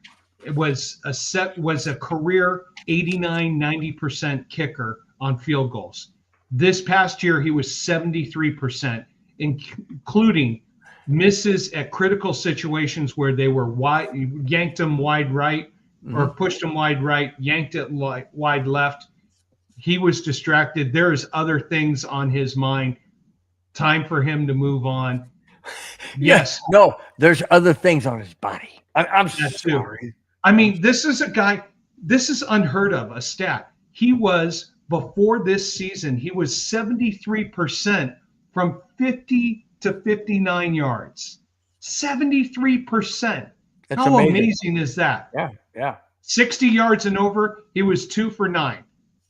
was a career 89-90% kicker on field goals. This past year, he was 73%, including misses at critical situations where they were wide, yanked him wide right or pushed him wide right, yanked it wide left. He was distracted. There's other things on his mind. Time for him to move on. Yes. No, there's other things on his body. I'm sorry. I mean, this is a guy, this is unheard of, a stat. He was, before this season, he was 73% from 50 to 59 yards. 73%. That's How amazing is that? Yeah. 60 yards and over, he was 2 for 9.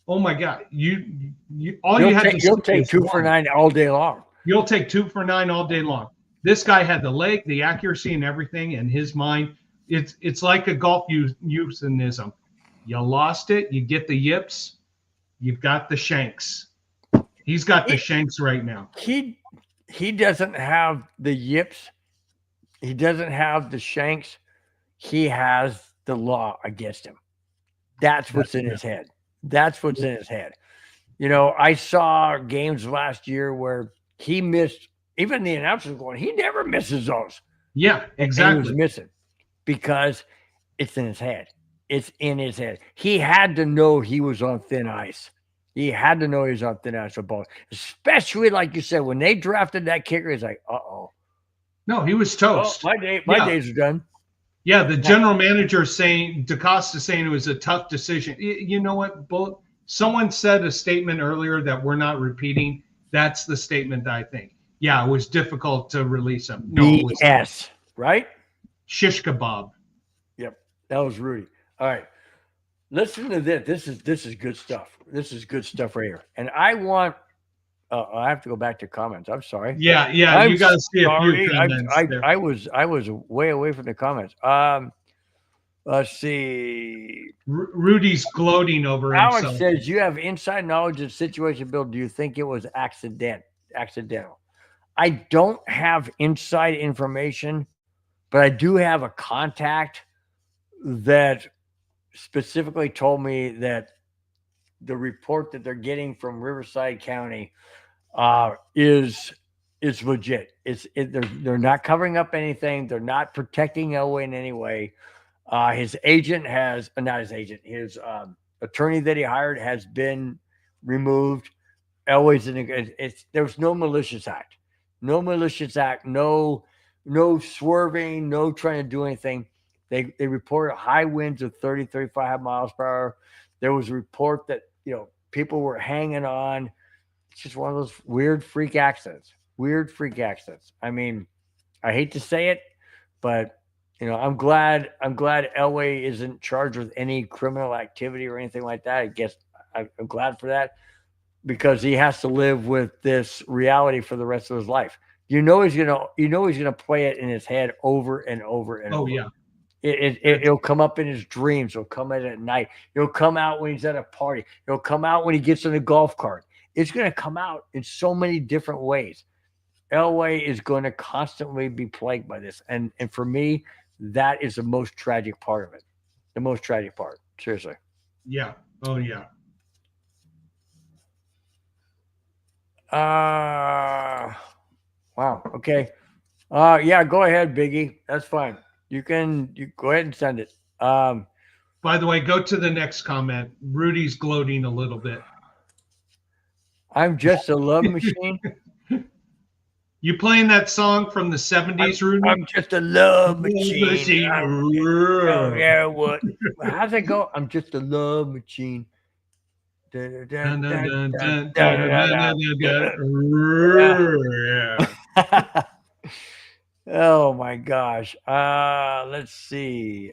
Oh my God! You'll take 2 for 9 all day long. You'll take 2 for 9 all day long. This guy had the leg, the accuracy, and everything in his mind. It's like a golf euphemism. You lost it, you get the yips, you've got the shanks. He's got the shanks right now. He doesn't have the yips. He doesn't have the shanks. He has the law against him. That's what's in his head. That's what's in his head. You know, I saw games last year where he missed, even the announcers going, he never misses those. Yeah, exactly. And he was missing because it's in his head. It's in his head. He had to know he was on thin ice. He had to know he was on thin ice with ball. Especially, like you said, when they drafted that kicker, he's like, uh-oh. No, he was toast. Oh, my days are done. Yeah, the general manager saying, DaCosta saying it was a tough decision. You know what? Someone said a statement earlier that we're not repeating. That's the statement that I think. Yeah, it was difficult to release him. No, BS, it was right? Shish kebab. Yep, that was Rudy. All right, listen to this. This is good stuff. This is good stuff right here. And I want. I have to go back to comments. I'm sorry. Yeah. You got to see a few comments. I was way away from the comments. Let's see. Rudy's gloating over Alex himself. says you have inside knowledge of the situation, Bill. Do you think it was accidental? I don't have inside information, but I do have a contact that specifically told me that the report that they're getting from Riverside County is legit. They're not covering up anything. They're not protecting Elway in any way. His agent has not his agent. His attorney that he hired has been removed. Elway's there's no malicious act. No malicious act. No swerving. No trying to do anything. They reported high winds of 30, 35 miles per hour. There was a report that people were hanging on. It's just one of those weird freak accidents. I mean, I hate to say it, but I'm glad Elway isn't charged with any criminal activity or anything like that. I guess I'm glad for that, because he has to live with this reality for the rest of his life. He's gonna play it in his head over and over and over. Yeah. It'll come up in his dreams. It'll come in at night. It'll come out when he's at a party. It'll come out when he gets in a golf cart. It's going to come out in so many different ways. Elway is going to constantly be plagued by this. And for me, that is the most tragic part of it. The most tragic part. Seriously. Yeah. Oh, yeah. Wow. Okay. Yeah, go ahead, Biggie. That's fine. You go ahead and send it. By the way, go to the next comment. Rudy's gloating a little bit. I'm just a love machine. You playing that song from the 70s, Rudy? I'm just a love machine. Yeah, what? How's it go? I'm just a love machine. Oh my gosh. Let's see.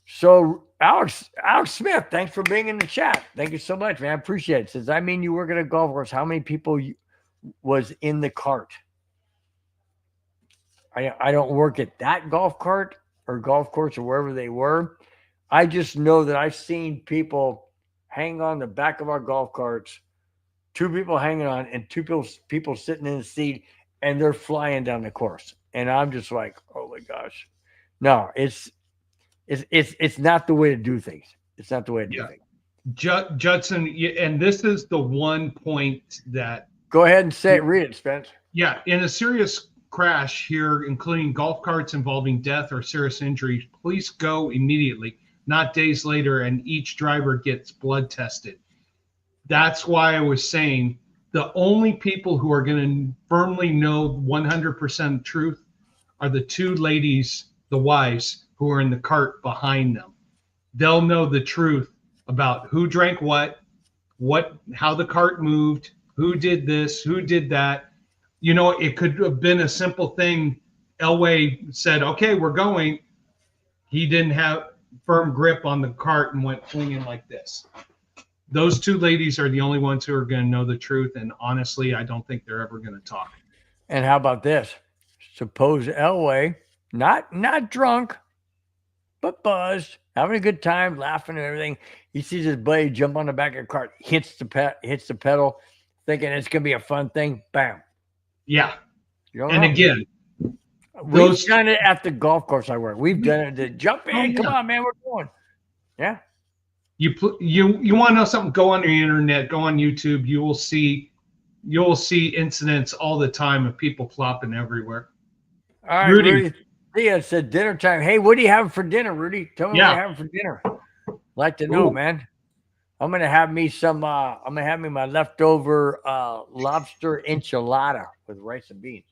So Alex Smith, thanks for being in the chat. Thank you so much, man. I appreciate it. Says, I mean, you work at a golf course. How many people was in the cart? I don't work at that golf cart or golf course or wherever they were. I just know that I've seen people hang on the back of our golf carts, 2 people hanging on and 2 people sitting in the seat, and they're flying down the course. And I'm just like, oh my gosh. No, it's not the way to do things. It's not the way to do things. Judson, and this is the one point that... Go ahead and say it. Read it, Spence. Yeah. In a serious crash here, including golf carts involving death or serious injury, police go immediately, not days later, and each driver gets blood tested. That's why I was saying the only people who are going to firmly know 100% truth are the 2 ladies, the wives, who are in the cart behind them. They'll know the truth about who drank what, how the cart moved, who did this, who did that. It could have been a simple thing. Elway said, okay, we're going. He didn't have firm grip on the cart and went flinging like this. Those 2 ladies are the only ones who are going to know the truth. And honestly, I don't think they're ever going to talk. And how about this? Suppose Elway, not drunk, but buzzed, having a good time, laughing and everything. He sees his buddy jump on the back of the cart, hits the pedal, thinking it's going to be a fun thing. Bam. Yeah. And again, we've done it at the golf course I work. We've done it. To jump in. Come on, man. We're going. Yeah. You want to know something? Go on the internet. Go on YouTube. You will see incidents all the time of people flopping everywhere. All right, Rudy Thea said dinner time. Hey, what are you having for dinner, Rudy? Tell me what you're having for dinner. Like to know, man. I'm gonna have me my leftover lobster enchilada with rice and beans.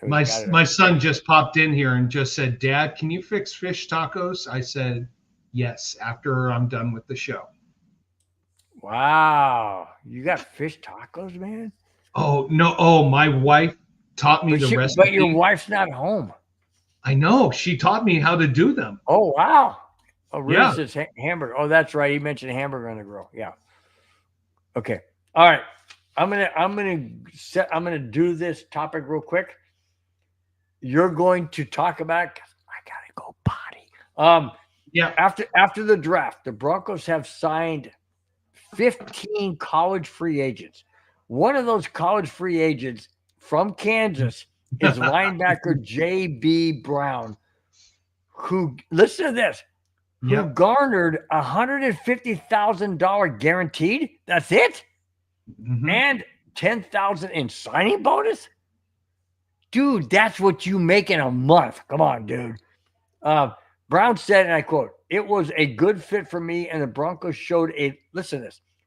My son just popped in here and just said, Dad, can you fix fish tacos? I said, yes, after I'm done with the show. Wow. You got fish tacos, man? Oh, no. Oh, my wife taught me the recipe. But your wife's not home. I know. She taught me how to do them. Oh, wow. Oh, Rudy says hamburger. Oh, that's right. He mentioned hamburger on the grill. Yeah. Okay. All right. I'm gonna do this topic real quick. You're going to talk about. I gotta go potty. Yeah. After the draft, the Broncos have signed 15 college free agents. One of those college free agents from Kansas is linebacker J.B. Brown, who, listen to this, who garnered $150,000 guaranteed. That's it, and $10,000 in signing bonus. Dude, that's what you make in a month. Come on, dude. Brown said, and I quote, "It was a good fit for me, and the Broncos showed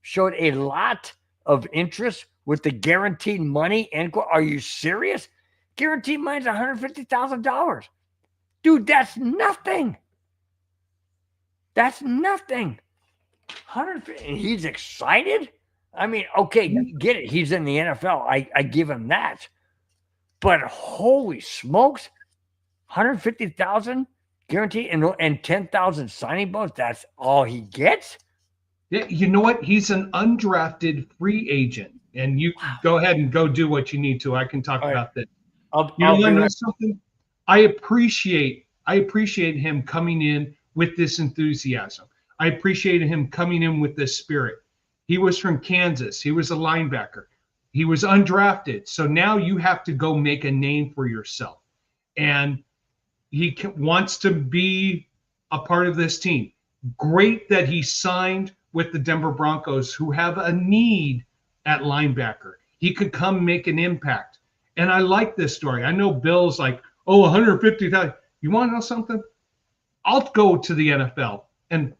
showed a lot of interest with the guaranteed money." End quote. Are you serious? Guaranteed money is $150,000. Dude, that's nothing. That's nothing. 150, and he's excited. I mean, okay, get it. He's in the NFL. I give him that. But holy smokes, 150,000 guaranteed and 10,000 signing bonus. That's all he gets. Yeah, you know what? He's an undrafted free agent, and you go ahead and go do what you need to. I can talk about that. You want to know something? I appreciate him coming in with this enthusiasm. I appreciated him coming in with this spirit. He was from Kansas. He was a linebacker. He was undrafted. So now you have to go make a name for yourself. And he wants to be a part of this team. Great that he signed with the Denver Broncos, who have a need at linebacker. He could come make an impact. And I like this story. I know Bill's like, oh, 150,000. You want to know something? I'll go to the NFL and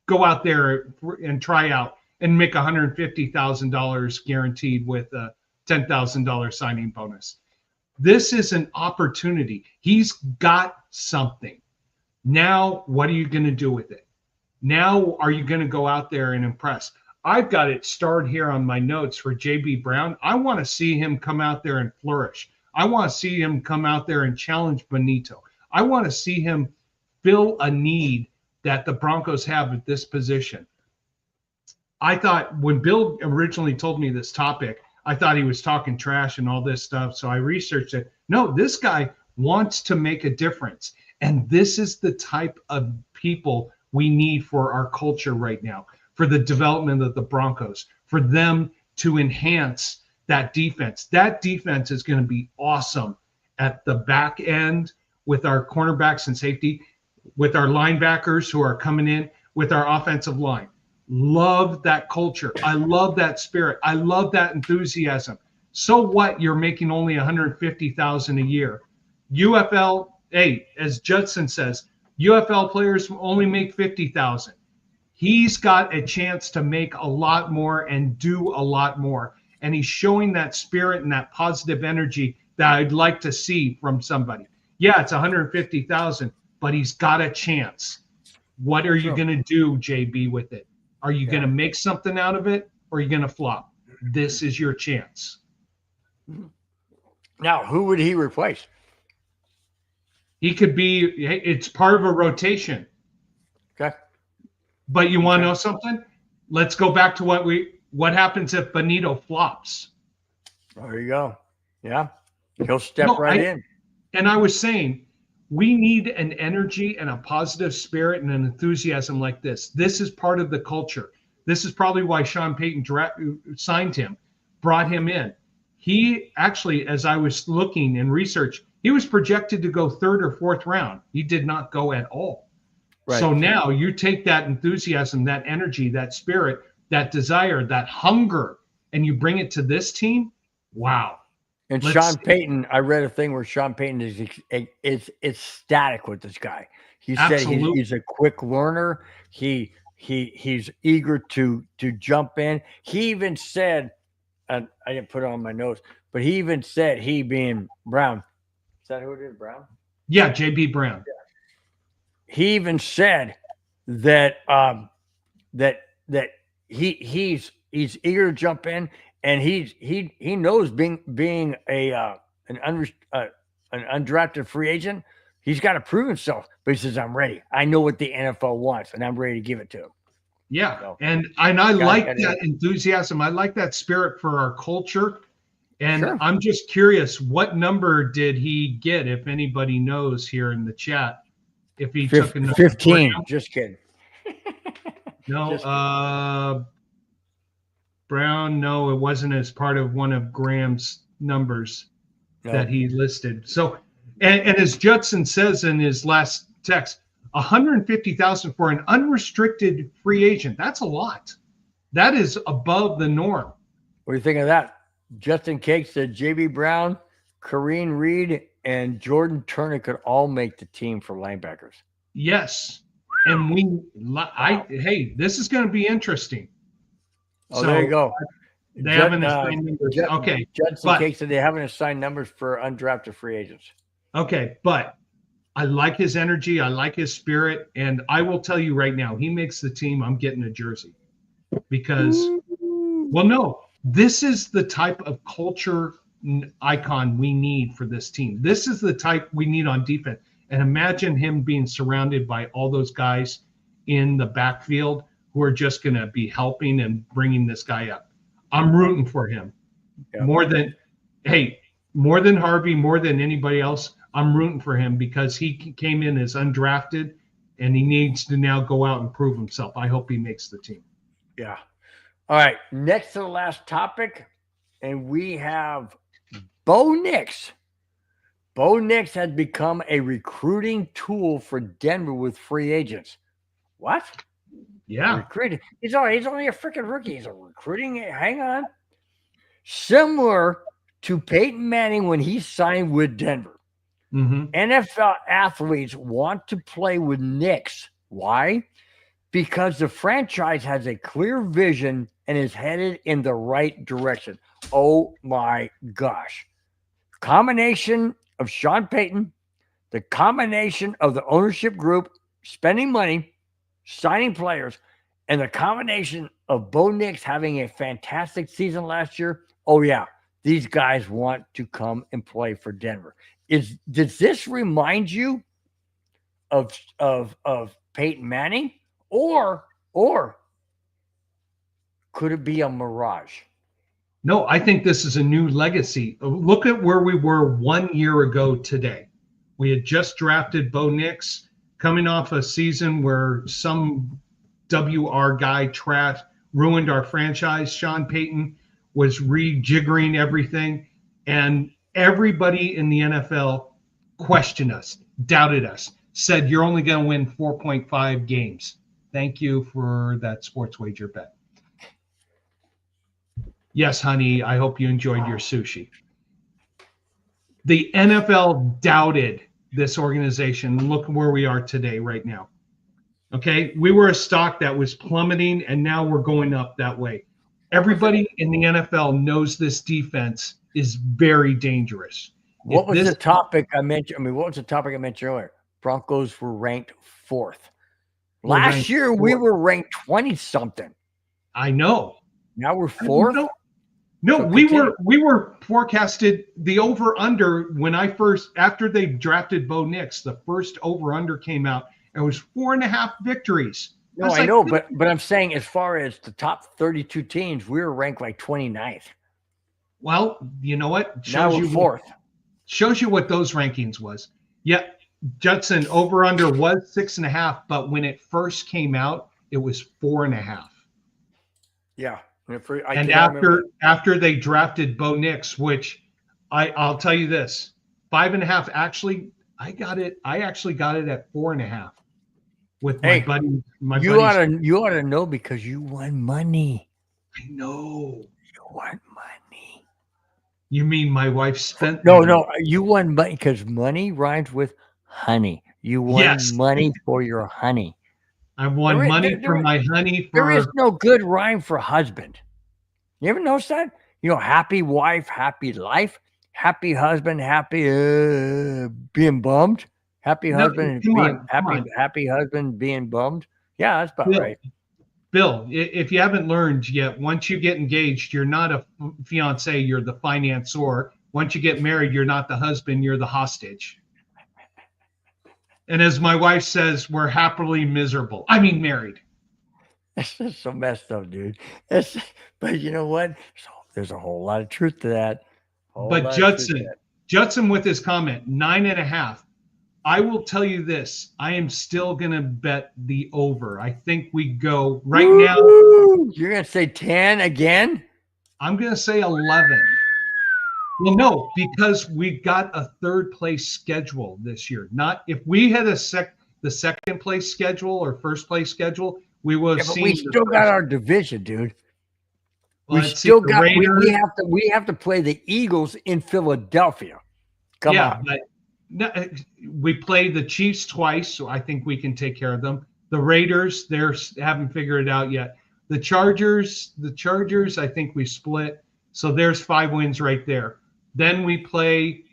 go out there and try out and make $150,000 guaranteed with a $10,000 signing bonus. This is an opportunity. He's got something. Now, what are you going to do with it? Now, are you going to go out there and impress? I've got it starred here on my notes for JB Brown. I want to see him come out there and flourish. I want to see him come out there and challenge Benito. I want to see him fill a need that the Broncos have at this position. I thought when Bill originally told me this topic, I thought he was talking trash and all this stuff. So I researched it. No, this guy wants to make a difference. And this is the type of people we need for our culture right now, for the development of the Broncos, for them to enhance that defense. That defense is going to be awesome at the back end with our cornerbacks and safety, with our linebackers who are coming in, with our offensive line. Love that culture. I love that spirit. I love that enthusiasm. So what? You're making only $150,000 a year. UFL, hey, as Judson says, UFL players only make $50,000. He's got a chance to make a lot more and do a lot more. And he's showing that spirit and that positive energy that I'd like to see from somebody. Yeah, it's $150,000, but he's got a chance. What are you going to do, JB, with it? Are you going to make something out of it, or are you going to flop? This is your chance. Now, who would he replace? He could be, it's part of a rotation. Okay. But you want to know something? Let's go back to what happens if Benito flops. There you go. Yeah. He'll step in. And I was saying, we need an energy and a positive spirit and an enthusiasm like this. This is part of the culture. This is probably why Sean Payton signed him, brought him in. He actually, as I was looking in research, he was projected to go 3rd or 4th round. He did not go at all. Right. So now you take that enthusiasm, that energy, that spirit, that desire, that hunger, and you bring it to this team. Wow. And Sean Payton, I read a thing where Sean Payton is ecstatic with this guy. He said he's a quick learner. He's eager to jump in. He even said, and I didn't put it on my notes, but he even said, he being Brown. Is that who it is, Brown? Yeah, JB Brown. Yeah. He even said that that he's eager to jump in. And he knows being an undrafted free agent, he's got to prove himself. But he says, "I'm ready. I know what the NFL wants, and I'm ready to give it to him." Yeah, so, and I like that enthusiasm. I like that spirit for our culture. And sure. I'm just curious, what number did he get? If anybody knows here in the chat, if he took a 15. Just kidding. No. Just kidding. Brown, no, it wasn't as part of one of Graham's numbers that he listed. So, and as Judson says in his last text, $150,000 for an unrestricted free agent. That's a lot. That is above the norm. What do you think of that? Justin Cake said J.B. Brown, Kareem Reed, and Jordan Turner could all make the team for linebackers. Yes. And hey, this is going to be interesting. Oh, so, there you go. They haven't assigned numbers. Okay. Justin Cake said they haven't assigned numbers for undrafted free agents. Okay, but I like his energy. I like his spirit. And I will tell you right now, he makes the team. I'm getting a jersey. Because, well, no, this is the type of culture icon we need for this team. This is the type we need on defense. And imagine him being surrounded by all those guys in the backfield who are just going to be helping and bringing this guy up. I'm rooting for him. Yeah. More than Harvey, more than anybody else. I'm rooting for him because he came in as undrafted and he needs to now go out and prove himself. I hope he makes the team. Yeah. All right. Next to the last topic, and we have Bo Nix. Bo Nix has become a recruiting tool for Denver with free agents. What? Yeah. Recruiting. He's only a freaking rookie. He's a recruiting. Hang on. Similar to Peyton Manning when he signed with Denver. Mm-hmm. NFL athletes want to play with Nix. Why? Because the franchise has a clear vision and is headed in the right direction. Oh my gosh. Combination of Sean Payton, the combination of the ownership group spending money, signing players, and the combination of Bo Nix having a fantastic season last year. Oh yeah, these guys want to come and play for Denver. Does this remind you of Peyton Manning? Or could it be a mirage? No, I think this is a new legacy. Look at where we were 1 year ago today. We had just drafted Bo Nix, coming off a season where some WR guy ruined our franchise. Sean Payton was rejiggering everything, and everybody in the NFL questioned us, doubted us, said you're only going to win 4.5 games. Thank you for that sports wager bet. Yes, honey, I hope you enjoyed your sushi. The NFL doubted this organization. Look where we are today, right now. Okay, we were a stock that was plummeting, and now we're going up that way. Everybody in the NFL knows this defense is very dangerous. What was the topic I mentioned? What was the topic I mentioned earlier? Broncos were ranked 4th. Last year, we were ranked 20-something. I know. Now we're 4th? No, so we were forecasted the over-under when after they drafted Bo Nix, the first over-under came out, and it was 4.5 victories. No, I know, but I'm saying as far as the top 32 teams, we were ranked like 29th. Well, you know what? Now we're 4th. Shows you what those rankings was. Yeah. Judson over under was 6.5, but when it first came out, it was 4.5. Yeah, and after they drafted Bo Nix, which I'll tell you this, 5.5. Actually, I actually got it at 4.5 with my buddy. You ought to know because you won money. I know you won money. You mean my wife spent? No, you won money because money rhymes with honey. You won money for your honey. I won money for my honey. There is no good rhyme for husband. You ever notice that? Happy wife, happy life. Happy husband, happy being bummed. Happy husband, happy husband being bummed. Yeah, that's about right. Bill, if you haven't learned yet, once you get engaged, you're not a fiance, you're the financier. Once you get married, you're not the husband, you're the hostage. And as my wife says, we're happily miserable. I mean, married. That's just so messed up, dude. But you know what? There's a whole lot of truth to that. But Judson with his comment, 9.5. I will tell you this. I am still going to bet the over. I think we go right now. You're going to say 10 again? I'm going to say 11. Well, no, because we got a third place schedule this year. Not if we had the second place schedule or first place schedule, we will have but seen. we still got our division, dude. Well, we let's see, still the got. Raiders. We have to play the Eagles in Philadelphia. Come on. But no, we played the Chiefs twice, so I think we can take care of them. The Raiders, haven't figured it out yet. The Chargers, I think we split. So there's 5 wins right there. Then we play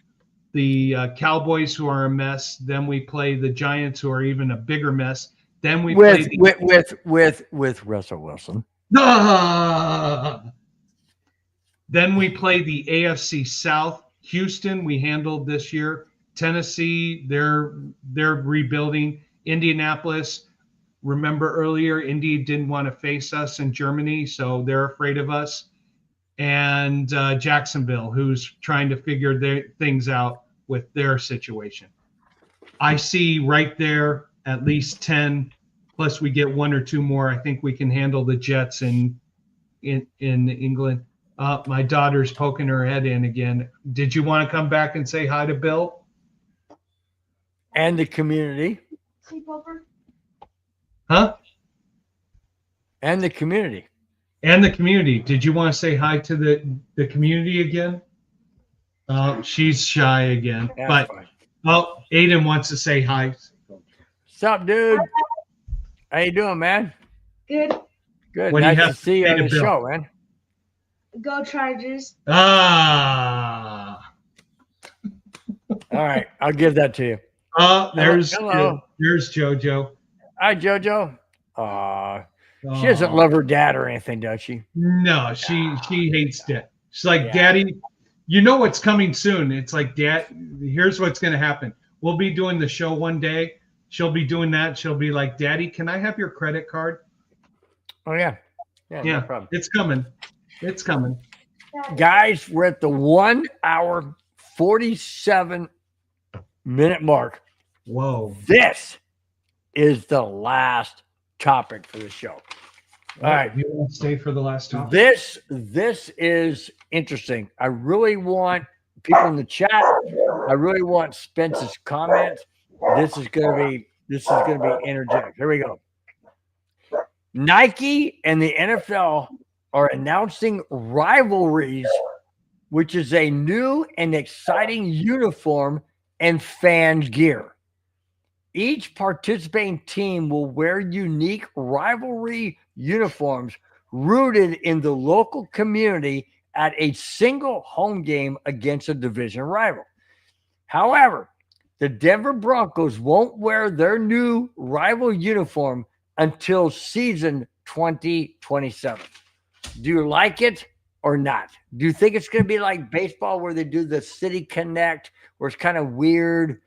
the Cowboys, who are a mess. Then we play the Giants, who are even a bigger mess. Then we play with Russell Wilson. Then we play the AFC South. Houston, we handled this year. Tennessee, they're rebuilding. Indianapolis, remember earlier, Indy didn't want to face us in Germany, so they're afraid of us. And Jacksonville, who's trying to figure their things out with their situation. I see right there at least 10, plus we get 1 or 2 more. I think we can handle the Jets in England. My daughter's poking her head in again. Did you want to come back and say hi to Bill? And the community. Sleepover? Huh? And the community. And the community. Did you want to say hi to the community again? She's shy again. That's but fine. well, Aiden wants to say hi. What's up, dude? How you doing, man? Good. Good. What do you Nice have to to see you say on to the Bill? show, man. Go Chargers. Ah. All right, I'll give that to you. There's Hello. There's JoJo. Hi, JoJo. She doesn't love her dad or anything, does she? No, she hates it. She's like, Yeah. Daddy, you know what's coming soon. It's like, Dad, here's what's going to happen. We'll be doing the show one day. She'll be doing that. She'll be like, Daddy, can I have your credit card? Oh yeah. Yeah, Yeah, no problem. it's coming. It's coming. Guys, we're at the 1 hour 47-minute mark. Whoa. This is the last topic for the show. All right. You want to stay for the last topic? This is interesting. I really want people in the chat. I really want Spence's comments. This is gonna be energetic. Here we go. Nike and the NFL are announcing rivalries, which is a new and exciting uniform and fan gear. Each participating team will wear unique rivalry uniforms rooted in the local community at a single home game against a division rival. However, the Denver Broncos won't wear their new rival uniform until season 2027. Do you like it or not? Do you think it's going to be like baseball where they do the City Connect, where it's kind of weird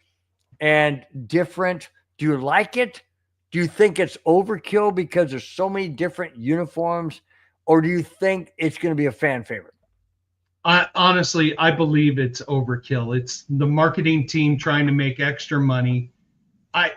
and different? Do you like it? Do you think it's overkill because there's so many different uniforms? Or do you think it's going to be a fan favorite? Honestly, I believe it's overkill. It's the marketing team trying to make extra money.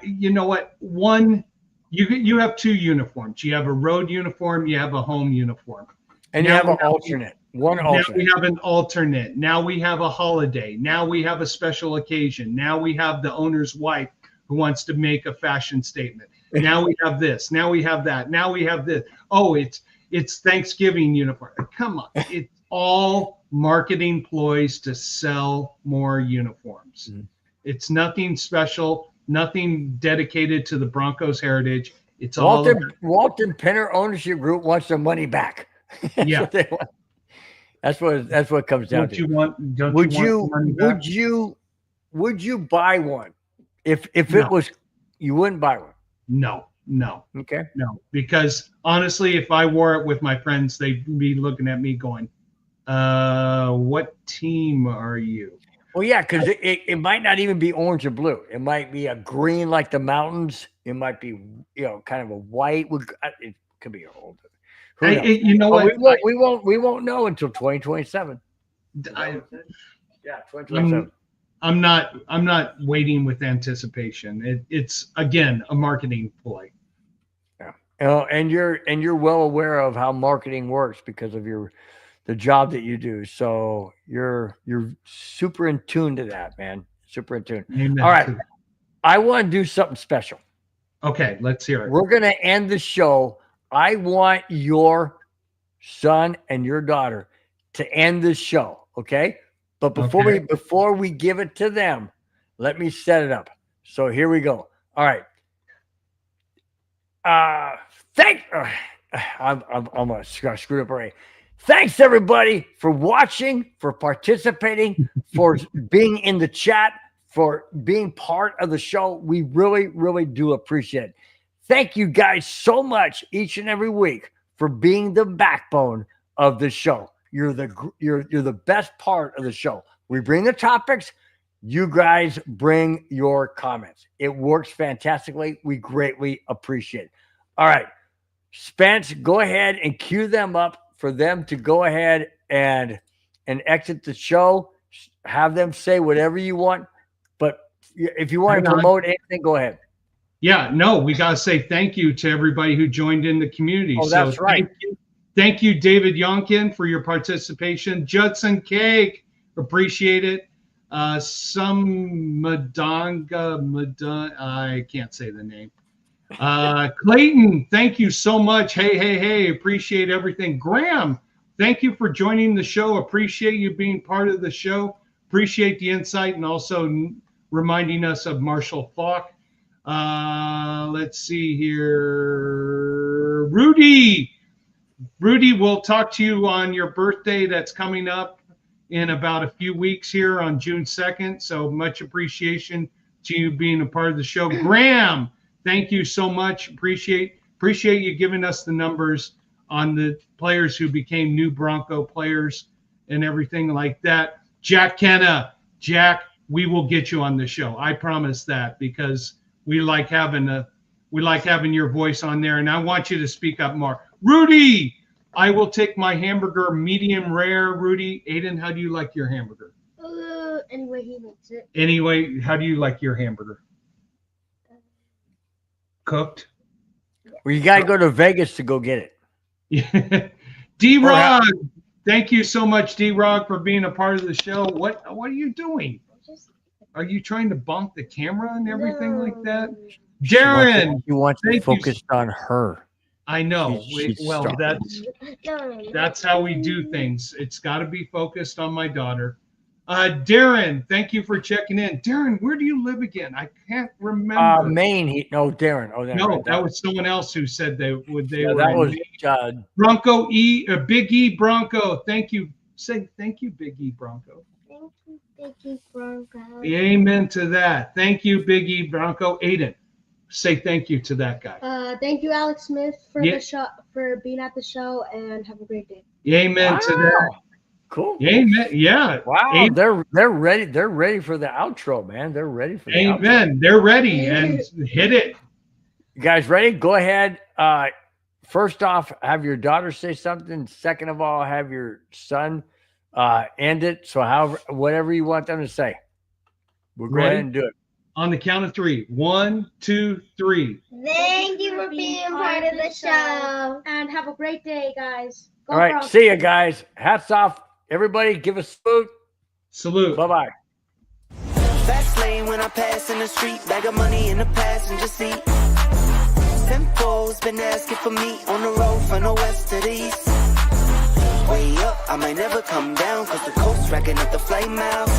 You know what? You have 2 uniforms. You have a road uniform. You have a home uniform. And now you have an alternate. One alternate. Now we have an alternate. Now we have a holiday. Now we have a special occasion. Now we have the owner's wife who wants to make a fashion statement. Now we have this. Now we have that. Now we have this. Oh, it's Thanksgiving uniform. Come on. It's all marketing ploys to sell more uniforms. Mm-hmm. It's nothing special, nothing dedicated to the Broncos heritage. It's Walton Penner Ownership Group wants their money back. Yeah. That's what it comes down to. Would you buy one? If it was, you wouldn't buy one. No. Okay. No, because honestly, if I wore it with my friends, they'd be looking at me going, what team are you? Well, yeah, because it might not even be orange or blue. It might be a green like the mountains. It might be, kind of a white. It could be old. You know what? We won't know until 2027. Yeah, 2027. I'm not waiting with anticipation. It's again a marketing ploy. Yeah. And you're well aware of how marketing works because of the job that you do. So you're super in tune to that, man. Super in tune. Amen. All right. I want to do something special. Okay, let's hear it. We're going to end the show. I want your son and your daughter to end this show, okay? But before we give it to them, let me set it up. So here we go. All right. I'm gonna screw it up already. Thanks everybody for watching, for participating, for being in the chat, for being part of the show. We really, really do appreciate it. Thank you guys so much each and every week for being the backbone of the show. You're the best part of the show. We bring the topics. You guys bring your comments. It works fantastically. We greatly appreciate it. All right, Spence, go ahead and cue them up for them to go ahead and exit the show. Have them say whatever you want. But if you want to promote anything, go ahead. Yeah, no, we got to say thank you to everybody who joined in the community. Oh, that's right. Thank you, David Yonkin, for your participation. Judson Cake, appreciate it. Some Madonga, I can't say the name. Clayton, thank you so much. Hey, appreciate everything. Graham, thank you for joining the show. Appreciate you being part of the show. Appreciate the insight and also reminding us of Marshall Falk. Let's see here. Rudy, we'll talk to you on your birthday that's coming up in about a few weeks here on June 2nd. So much appreciation to you being a part of the show. Graham, thank you so much. Appreciate you giving us the numbers on the players who became new Bronco players and everything like that. Jack Kenna, we will get you on the show. I promise that, because we like having your voice on there, and I want you to speak up more. Rudy, I will take my hamburger medium rare. Rudy, Aiden, how do you like your hamburger? Any way he makes it. Anyway, how do you like your hamburger? Cooked? Well, you got to go to Vegas to go get it. Yeah. D-Rod, thank you so much, D-Rod, for being a part of the show. What are you doing? Are you trying to bonk the camera and everything like that? Darren, you want to focus on her. I know. Well, that's how we do things. It's got to be focused on my daughter. Darren, thank you for checking in. Darren, where do you live again? I can't remember. Maine. Darren. Oh, no, right, that was someone else who said they were. That was Bronco Big E Bronco. Thank you. Say thank you, Big E Bronco. Thank you, Big E Bronco. Amen to that. Thank you, Big E Bronco. Aiden, say thank you to that guy. Thank you, Alex Smith, for the show, for being at the show, and have a great day. Amen to that. Cool. Amen. Yeah. Wow. Amen. They're ready. They're ready for the outro, man. They're ready for the Amen. Outro. They're ready, and hit it. You guys ready? Go ahead. First off, have your daughter say something. Second of all, have your son end it. So whatever you want them to say. We'll go ahead and do it. On the count of 3. 1, 2, 3. Thank you for being part of the show. And have a great day, guys. All right. See you guys. Hats off. Everybody give a salute. Salute. Bye-bye. Fast lane when I pass in the street. Bag of money in the passenger seat. Tempo's been asking for me on the road from the west to the east. Way up, I might never come down, cause the coast racking up the flame out.